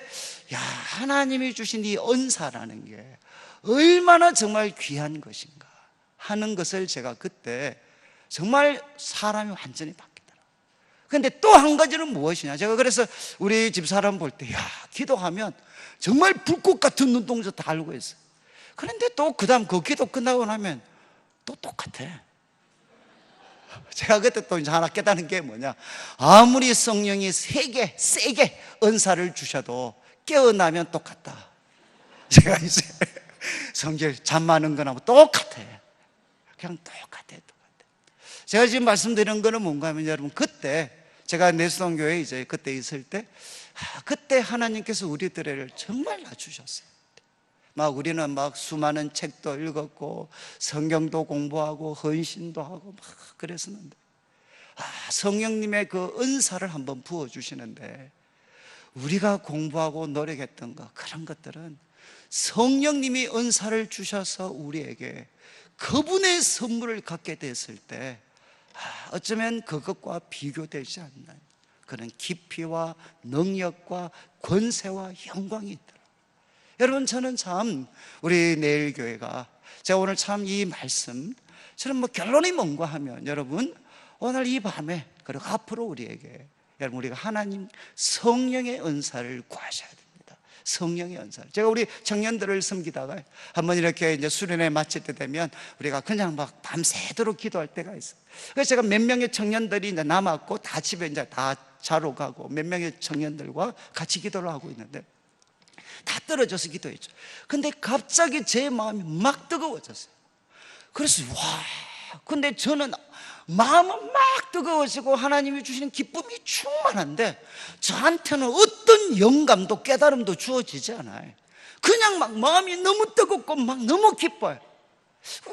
하나님이 주신 이 은사라는 게 얼마나 정말 귀한 것인가 하는 것을 제가 그때 정말 사람이 완전히 바뀌더라고요. 근데 또 한 가지는 무엇이냐, 제가 그래서 우리 집사람 볼 때 기도하면 정말 불꽃 같은 눈동자 다 알고 있어요. 그런데 또 그 다음 그 기도 끝나고 나면 또 똑같아. 제가 그때 또 이제 하나 깨달은 게 뭐냐, 아무리 성령이 세게 은사를 주셔도 깨어나면 똑같다. 제가 이제 성질 잠 많은 거나 똑같아. 그냥 똑같아. 제가 지금 말씀드리는 거는 뭔가 하면, 여러분 그때 제가 내수동교회 이제 그때 있을 때 그때 하나님께서 우리들을 정말 낮추셨어요. 막 우리는 막 수많은 책도 읽었고 성경도 공부하고 헌신도 하고 막 그랬었는데, 성령님의 그 은사를 한번 부어주시는데, 우리가 공부하고 노력했던 거, 그런 것들은 성령님이 은사를 주셔서 우리에게 그분의 선물을 갖게 됐을 때 어쩌면 그것과 비교되지 않는 그런 깊이와 능력과 권세와 영광이 있더라고요. 여러분, 저는 참 우리 내일교회가, 제가 오늘 참 이 말씀, 저는 뭐 결론이 뭔가 하면, 여러분 오늘 이 밤에 그리고 앞으로 우리에게, 여러분 우리가 하나님 성령의 은사를 구하셔야 됩니다. 성령의 은사를. 제가 우리 청년들을 섬기다가 한번 이렇게 이제 수련회 마칠 때 되면 우리가 그냥 막 밤새도록 기도할 때가 있어요. 그래서 제가 몇 명의 청년들이 이제 남았고 다 집에 이제 다 자러 가고 몇 명의 청년들과 같이 기도를 하고 있는데 다 떨어져서 기도했죠. 근데 갑자기 제 마음이 막 뜨거워졌어요. 그래서 근데 저는 마음은 막 뜨거워지고 하나님이 주시는 기쁨이 충만한데 저한테는 어떤 영감도 깨달음도 주어지지 않아요. 그냥 막 마음이 너무 뜨겁고 막 너무 기뻐요.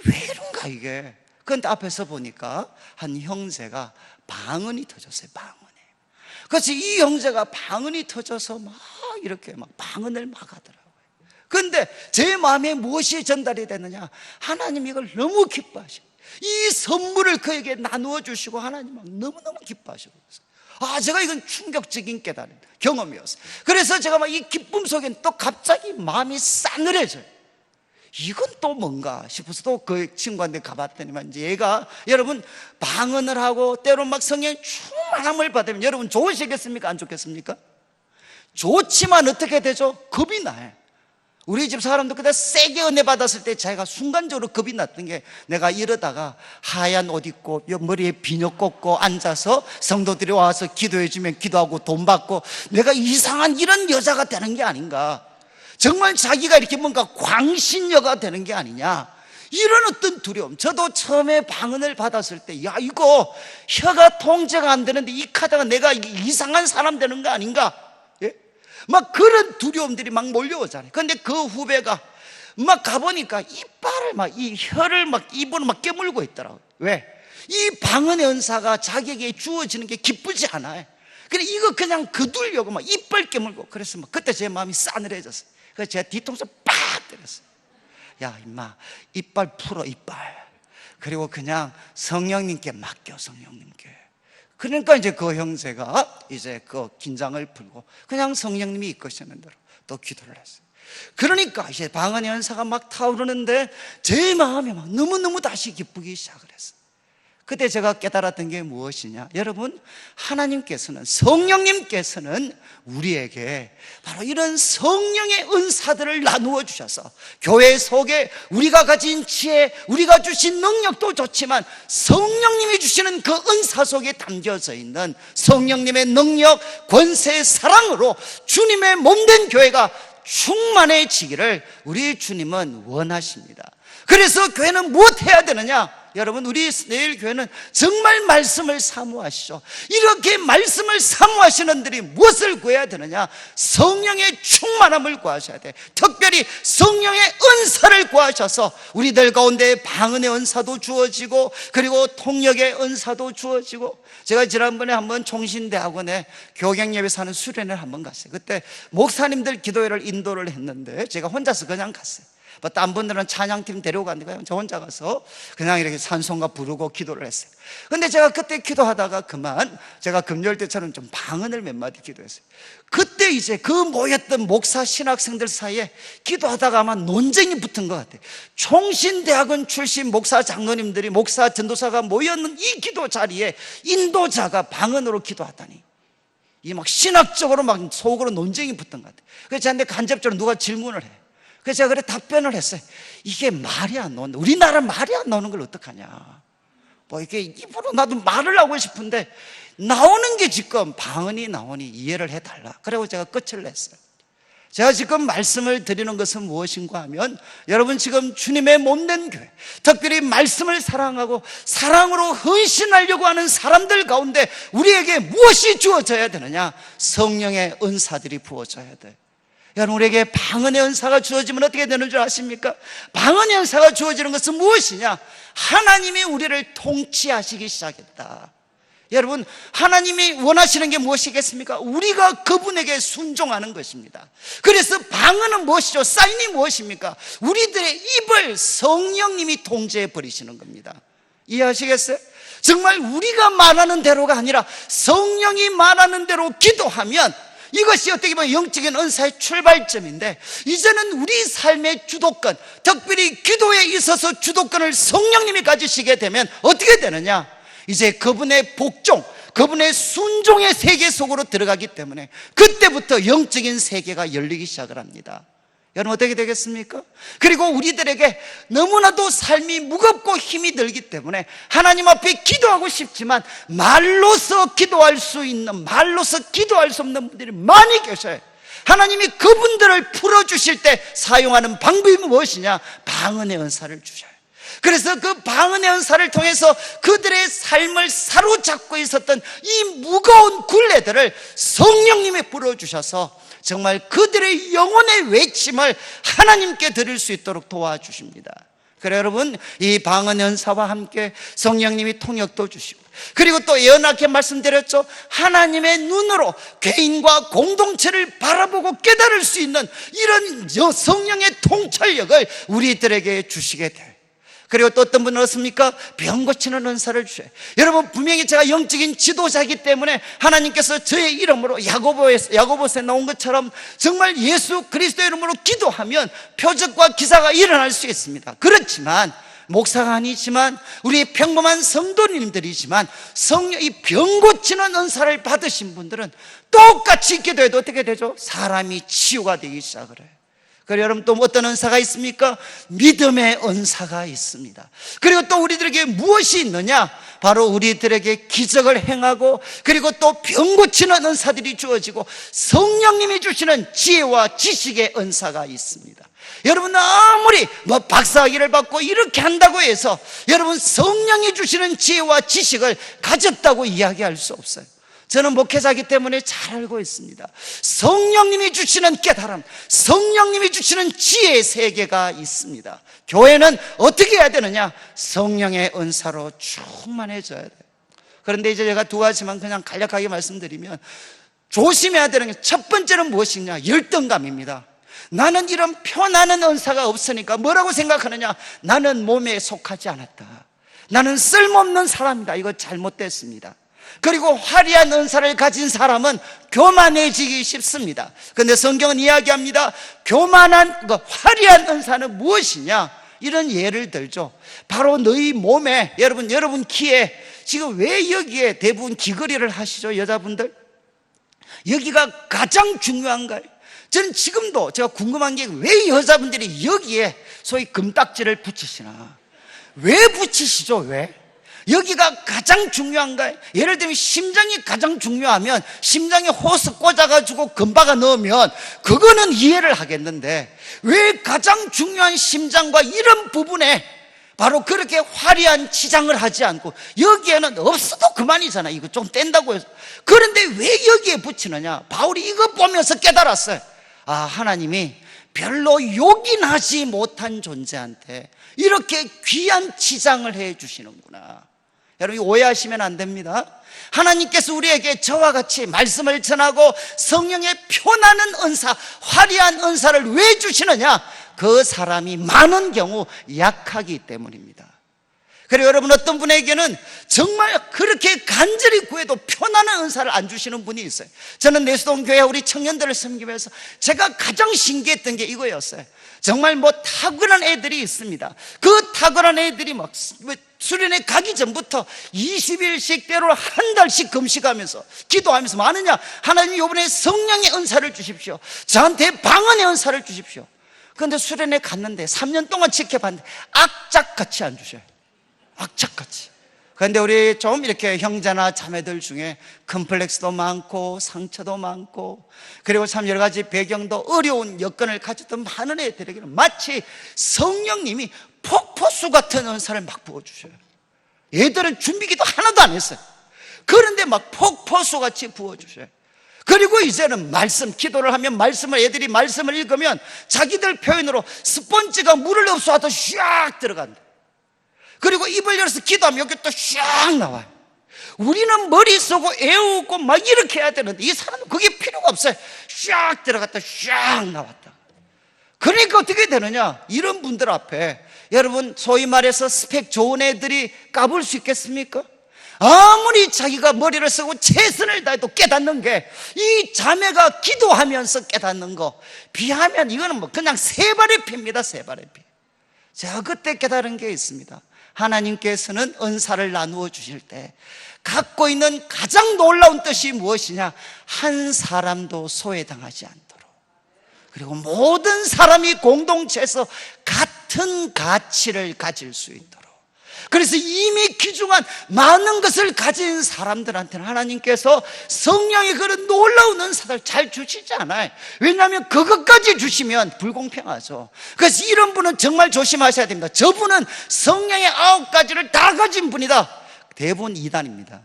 왜 이런가 이게. 그런데 앞에서 보니까 한 형제가 방언이 터졌어요. 방언에. 그래서 이 형제가 방언이 터져서 막 이렇게 막 방언을 막 하더라고요. 그런데 제 마음에 무엇이 전달이 되느냐, 하나님이 이걸 너무 기뻐하시고 이 선물을 그에게 나누어 주시고 하나님 막 너무너무 기뻐하시고 있어요. 제가 이건 충격적인 깨달음, 경험이었어요. 그래서 제가 막 이 기쁨 속엔 또 갑자기 마음이 싸늘해져요. 이건 또 뭔가 싶어서 또 그 친구한테 가봤더니만 이제 얘가, 여러분 방언을 하고 때로 막 성령의 충만함을 받으면 여러분 좋으시겠습니까? 안 좋겠습니까? 좋지만 어떻게 되죠? 겁이 나요. 우리 집 사람도 그때 세게 은혜 받았을 때 제가 순간적으로 겁이 났던 게, 내가 이러다가 하얀 옷 입고 머리에 비녀 꽂고 앉아서 성도들이 와서 기도해 주면 기도하고 돈 받고 내가 이상한 이런 여자가 되는 게 아닌가, 정말 자기가 이렇게 뭔가 광신여가 되는 게 아니냐, 이런 어떤 두려움. 저도 처음에 방언을 받았을 때 이거 혀가 통제가 안 되는데 이 카드가 내가 이상한 사람 되는 거 아닌가, 막 그런 두려움들이 막 몰려오잖아요. 근데 그 후배가 막 가보니까 이빨을 막 이 혀를 막 입으로 막 깨물고 있더라고요. 왜? 이 방언의 은사가 자기에게 주어지는 게 기쁘지 않아요. 그래 이거 그냥 거두려고 막 이빨 깨물고, 그래서 막 그때 제 마음이 싸늘해졌어요. 그래서 제가 뒤통수 빡 때렸어요. 야 임마, 이빨 풀어, 이빨. 그리고 그냥 성령님께 맡겨, 성령님께. 그러니까 이제 그 형제가 이제 그 긴장을 풀고 그냥 성령님이 이끄시는 대로 또 기도를 했어요. 그러니까 이제 방언의 은사가 막 타오르는데 제 마음이 막 너무너무 다시 기쁘기 시작을 했어요. 그때 제가 깨달았던 게 무엇이냐? 여러분, 하나님께서는, 성령님께서는 우리에게 바로 이런 성령의 은사들을 나누어 주셔서 교회 속에 우리가 가진 지혜, 우리가 주신 능력도 좋지만 성령님이 주시는 그 은사 속에 담겨져 있는 성령님의 능력, 권세, 사랑으로 주님의 몸된 교회가 충만해지기를 우리 주님은 원하십니다. 그래서 교회는 무엇해야 되느냐? 여러분, 우리 내일 교회는 정말 말씀을 사모하시죠. 이렇게 말씀을 사모하시는 분들이 무엇을 구해야 되느냐? 성령의 충만함을 구하셔야 돼. 특별히 성령의 은사를 구하셔서 우리들 가운데 방언의 은사도 주어지고, 그리고 통역의 은사도 주어지고. 제가 지난번에 한번 총신대학원에 교경예배사 하는 수련회를 한번 갔어요. 그때 목사님들 기도회를 인도를 했는데 제가 혼자서 그냥 갔어요. 딴 분들은 찬양팀 데려가는데 저 혼자 가서 그냥 이렇게 찬송가 부르고 기도를 했어요. 근데 제가 그때 기도하다가 그만, 제가 금요일 때처럼 좀 방언을 몇 마디 기도했어요. 그때 이제 그 모였던 목사 신학생들 사이에 기도하다가 아마 논쟁이 붙은 것 같아요. 총신대학원 출신 목사 장로님들이, 목사 전도사가 모였는 이 기도 자리에 인도자가 방언으로 기도하다니, 이 막 신학적으로 막 속으로 논쟁이 붙은 것 같아요. 그래서 저한테 간접적으로 누가 질문을 해. 그래서 제가 그래 답변을 했어요. 이게 말이 안 나오는, 우리나라 말이 안 나오는 걸 어떡하냐. 뭐 이게 입으로 나도 말을 하고 싶은데 나오는 게 지금 방언이 나오니 이해를 해달라. 그리고 제가 끝을 냈어요. 제가 지금 말씀을 드리는 것은 무엇인가 하면, 여러분 지금 주님의 몸된 교회, 특별히 말씀을 사랑하고 사랑으로 헌신하려고 하는 사람들 가운데 우리에게 무엇이 주어져야 되느냐? 성령의 은사들이 부어져야 돼. 여러분, 우리에게 방언의 은사가 주어지면 어떻게 되는 줄 아십니까? 방언의 은사가 주어지는 것은 무엇이냐? 하나님이 우리를 통치하시기 시작했다. 여러분, 하나님이 원하시는 게 무엇이겠습니까? 우리가 그분에게 순종하는 것입니다. 그래서 방언은 무엇이죠? 사인이 무엇입니까? 우리들의 입을 성령님이 통제해 버리시는 겁니다. 이해하시겠어요? 정말 우리가 말하는 대로가 아니라 성령이 말하는 대로 기도하면 이것이 어떻게 보면 영적인 은사의 출발점인데, 이제는 우리 삶의 주도권, 특별히 기도에 있어서 주도권을 성령님이 가지시게 되면 어떻게 되느냐? 이제 그분의 복종, 그분의 순종의 세계 속으로 들어가기 때문에 그때부터 영적인 세계가 열리기 시작을 합니다. 여러분, 어떻게 되겠습니까? 그리고 우리들에게 너무나도 삶이 무겁고 힘이 들기 때문에 하나님 앞에 기도하고 싶지만 말로서 기도할 수 있는, 말로서 기도할 수 없는 분들이 많이 계셔요. 하나님이 그분들을 풀어주실 때 사용하는 방법이 무엇이냐? 방언의 은사를 주셔요. 그래서 그 방언의 은사를 통해서 그들의 삶을 사로잡고 있었던 이 무거운 굴레들을 성령님이 풀어주셔서 정말 그들의 영혼의 외침을 하나님께 드릴 수 있도록 도와주십니다. 그래 여러분, 이 방언의 은사와 함께 성령님이 통역도 주시고, 그리고 또 예언하게 말씀드렸죠. 하나님의 눈으로 개인과 공동체를 바라보고 깨달을 수 있는 이런 성령의 통찰력을 우리들에게 주시게 돼요. 그리고 또 어떤 분은 어떻습니까? 병 고치는 은사를 주셔요. 여러분, 분명히 제가 영적인 지도자이기 때문에 하나님께서 저의 이름으로 야고보서에 나온 것처럼 정말 예수 그리스도의 이름으로 기도하면 표적과 기사가 일어날 수 있습니다. 그렇지만 목사가 아니지만 우리 평범한 성도님들이지만 이 병 고치는 은사를 받으신 분들은 똑같이 기도해도 어떻게 되죠? 사람이 치유가 되기 시작을 해요. 그리고 여러분, 또 어떤 은사가 있습니까? 믿음의 은사가 있습니다. 그리고 또 우리들에게 무엇이 있느냐? 바로 우리들에게 기적을 행하고, 그리고 또 병 고치는 은사들이 주어지고 성령님이 주시는 지혜와 지식의 은사가 있습니다. 여러분, 아무리 박사학위를 받고 이렇게 한다고 해서 여러분 성령이 주시는 지혜와 지식을 가졌다고 이야기할 수 없어요. 저는 목회자이기 때문에 잘 알고 있습니다. 성령님이 주시는 깨달음, 성령님이 주시는 지혜의 세계가 있습니다. 교회는 어떻게 해야 되느냐? 성령의 은사로 충만해져야 돼요. 그런데 이제 제가 두 가지만 그냥 간략하게 말씀드리면, 조심해야 되는 게 첫 번째는 무엇이냐? 열등감입니다. 나는 이런 표나는 은사가 없으니까 뭐라고 생각하느냐? 나는 몸에 속하지 않았다. 나는 쓸모없는 사람이다. 이거 잘못됐습니다. 그리고 화려한 은사를 가진 사람은 교만해지기 쉽습니다. 그런데 성경은 이야기합니다. 교만한, 화려한 은사는 무엇이냐? 이런 예를 들죠. 바로 너희 몸에, 여러분 키에, 지금 왜 여기에 대부분 귀걸이를 하시죠, 여자분들? 여기가 가장 중요한가요? 저는 지금도 제가 궁금한 게 왜 여자분들이 여기에 소위 금딱지를 붙이시나? 왜 붙이시죠? 왜? 여기가 가장 중요한가요? 예를 들면 심장이 가장 중요하면 심장에 호스 꽂아가지고 금박아 넣으면 그거는 이해를 하겠는데, 왜 가장 중요한 심장과 이런 부분에 바로 그렇게 화려한 치장을 하지 않고, 여기에는 없어도 그만이잖아, 이거 좀 뗀다고 해서. 그런데 왜 여기에 붙이느냐? 바울이 이거 보면서 깨달았어요. 아, 하나님이 별로 요긴하지 못한 존재한테 이렇게 귀한 치장을 해 주시는구나. 여러분, 오해하시면 안 됩니다. 하나님께서 우리에게 저와 같이 말씀을 전하고 성령의 표나는 은사, 화려한 은사를 왜 주시느냐? 그 사람이 많은 경우 약하기 때문입니다. 그리고 여러분, 어떤 분에게는 정말 그렇게 간절히 구해도 편안한 은사를 안 주시는 분이 있어요. 저는 내수동 교회 우리 청년들을 섬기면서 제가 가장 신기했던 게 이거였어요. 정말 탁월한 애들이 있습니다. 그 탁월한 애들이 막 수련회 가기 전부터 20일씩 때로 한 달씩 금식하면서 기도하면서 많으냐? 하나님, 이번에 성령의 은사를 주십시오. 저한테 방언의 은사를 주십시오. 그런데 수련회 갔는데 3년 동안 지켜봤는데 악착같이 안 주셔요. 악착같이. 그런데 우리 좀 이렇게 형제나 자매들 중에 컴플렉스도 많고 상처도 많고, 그리고 참 여러 가지 배경도 어려운 여건을 가졌던 많은 애들에게는 마치 성령님이 폭포수 같은 은사를 막 부어주셔요. 얘들은 준비기도 하나도 안 했어요. 그런데 막 폭포수 같이 부어주셔요. 그리고 이제는 말씀, 기도를 하면 애들이 말씀을 읽으면 자기들 표현으로 스펀지가 물을 흡수하듯 샥 들어간다. 그리고 입을 열어서 기도하면 여기 또 샥 나와요. 우리는 머리 쓰고 애우고 막 이렇게 해야 되는데 이 사람은 그게 필요가 없어요. 샥 들어갔다 샥 나왔다. 그러니까 어떻게 되느냐? 이런 분들 앞에 여러분, 소위 말해서 스펙 좋은 애들이 까불 수 있겠습니까? 아무리 자기가 머리를 쓰고 최선을 다해도 깨닫는 게, 이 자매가 기도하면서 깨닫는 거 비하면 이거는 그냥 세 발의 피입니다. 세 발의 피. 제가 그때 깨달은 게 있습니다. 하나님께서는 은사를 나누어 주실 때 갖고 있는 가장 놀라운 뜻이 무엇이냐? 한 사람도 소외당하지 않도록, 그리고 모든 사람이 공동체에서 같은 가치를 가질 수 있도록. 그래서 이미 귀중한 많은 것을 가진 사람들한테는 하나님께서 성령의 그런 놀라운 은사를 잘 주시지 않아요. 왜냐하면 그것까지 주시면 불공평하죠. 그래서 이런 분은 정말 조심하셔야 됩니다. 저분은 성령의 9가지를 다 가진 분이다. 대부분 이단입니다.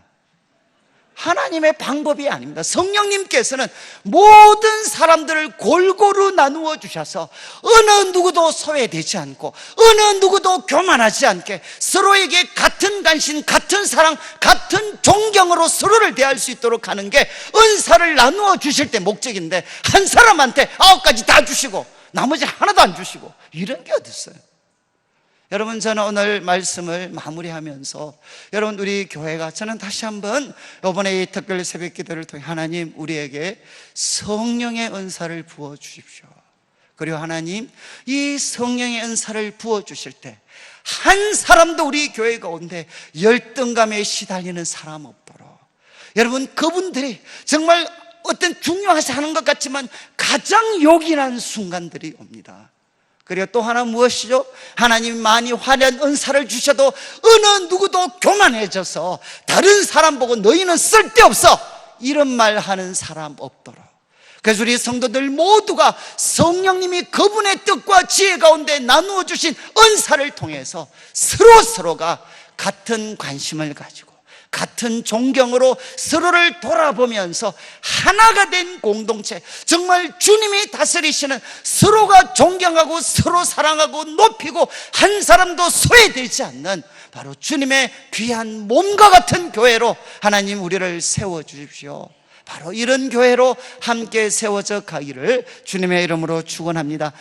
하나님의 방법이 아닙니다. 성령님께서는 모든 사람들을 골고루 나누어 주셔서 어느 누구도 소외되지 않고 어느 누구도 교만하지 않게 서로에게 같은 관심, 같은 사랑, 같은 존경으로 서로를 대할 수 있도록 하는 게 은사를 나누어 주실 때 목적인데, 한 사람한테 9가지 다 주시고 나머지 하나도 안 주시고 이런 게 어디 있어요? 여러분, 저는 오늘 말씀을 마무리하면서 여러분, 우리 교회가, 저는 다시 한번 이번에 이 특별 새벽 기도를 통해 하나님, 우리에게 성령의 은사를 부어주십시오. 그리고 하나님, 이 성령의 은사를 부어주실 때 한 사람도 우리 교회 가운데 열등감에 시달리는 사람 없도록, 여러분, 그분들이 정말 어떤 중요하지 않은 것 같지만 가장 요긴한 순간들이 옵니다. 그리고 또 하나 무엇이죠? 하나님이 많이 화려한 은사를 주셔도 어느 누구도 교만해져서 다른 사람 보고 너희는 쓸데없어 이런 말 하는 사람 없도록. 그래서 우리 성도들 모두가 성령님이 그분의 뜻과 지혜 가운데 나누어 주신 은사를 통해서 서로가 같은 관심을 가지고 같은 존경으로 서로를 돌아보면서 하나가 된 공동체, 정말 주님이 다스리시는, 서로가 존경하고 서로 사랑하고 높이고 한 사람도 소외되지 않는 바로 주님의 귀한 몸과 같은 교회로 하나님 우리를 세워주십시오. 바로 이런 교회로 함께 세워져 가기를 주님의 이름으로 축원합니다.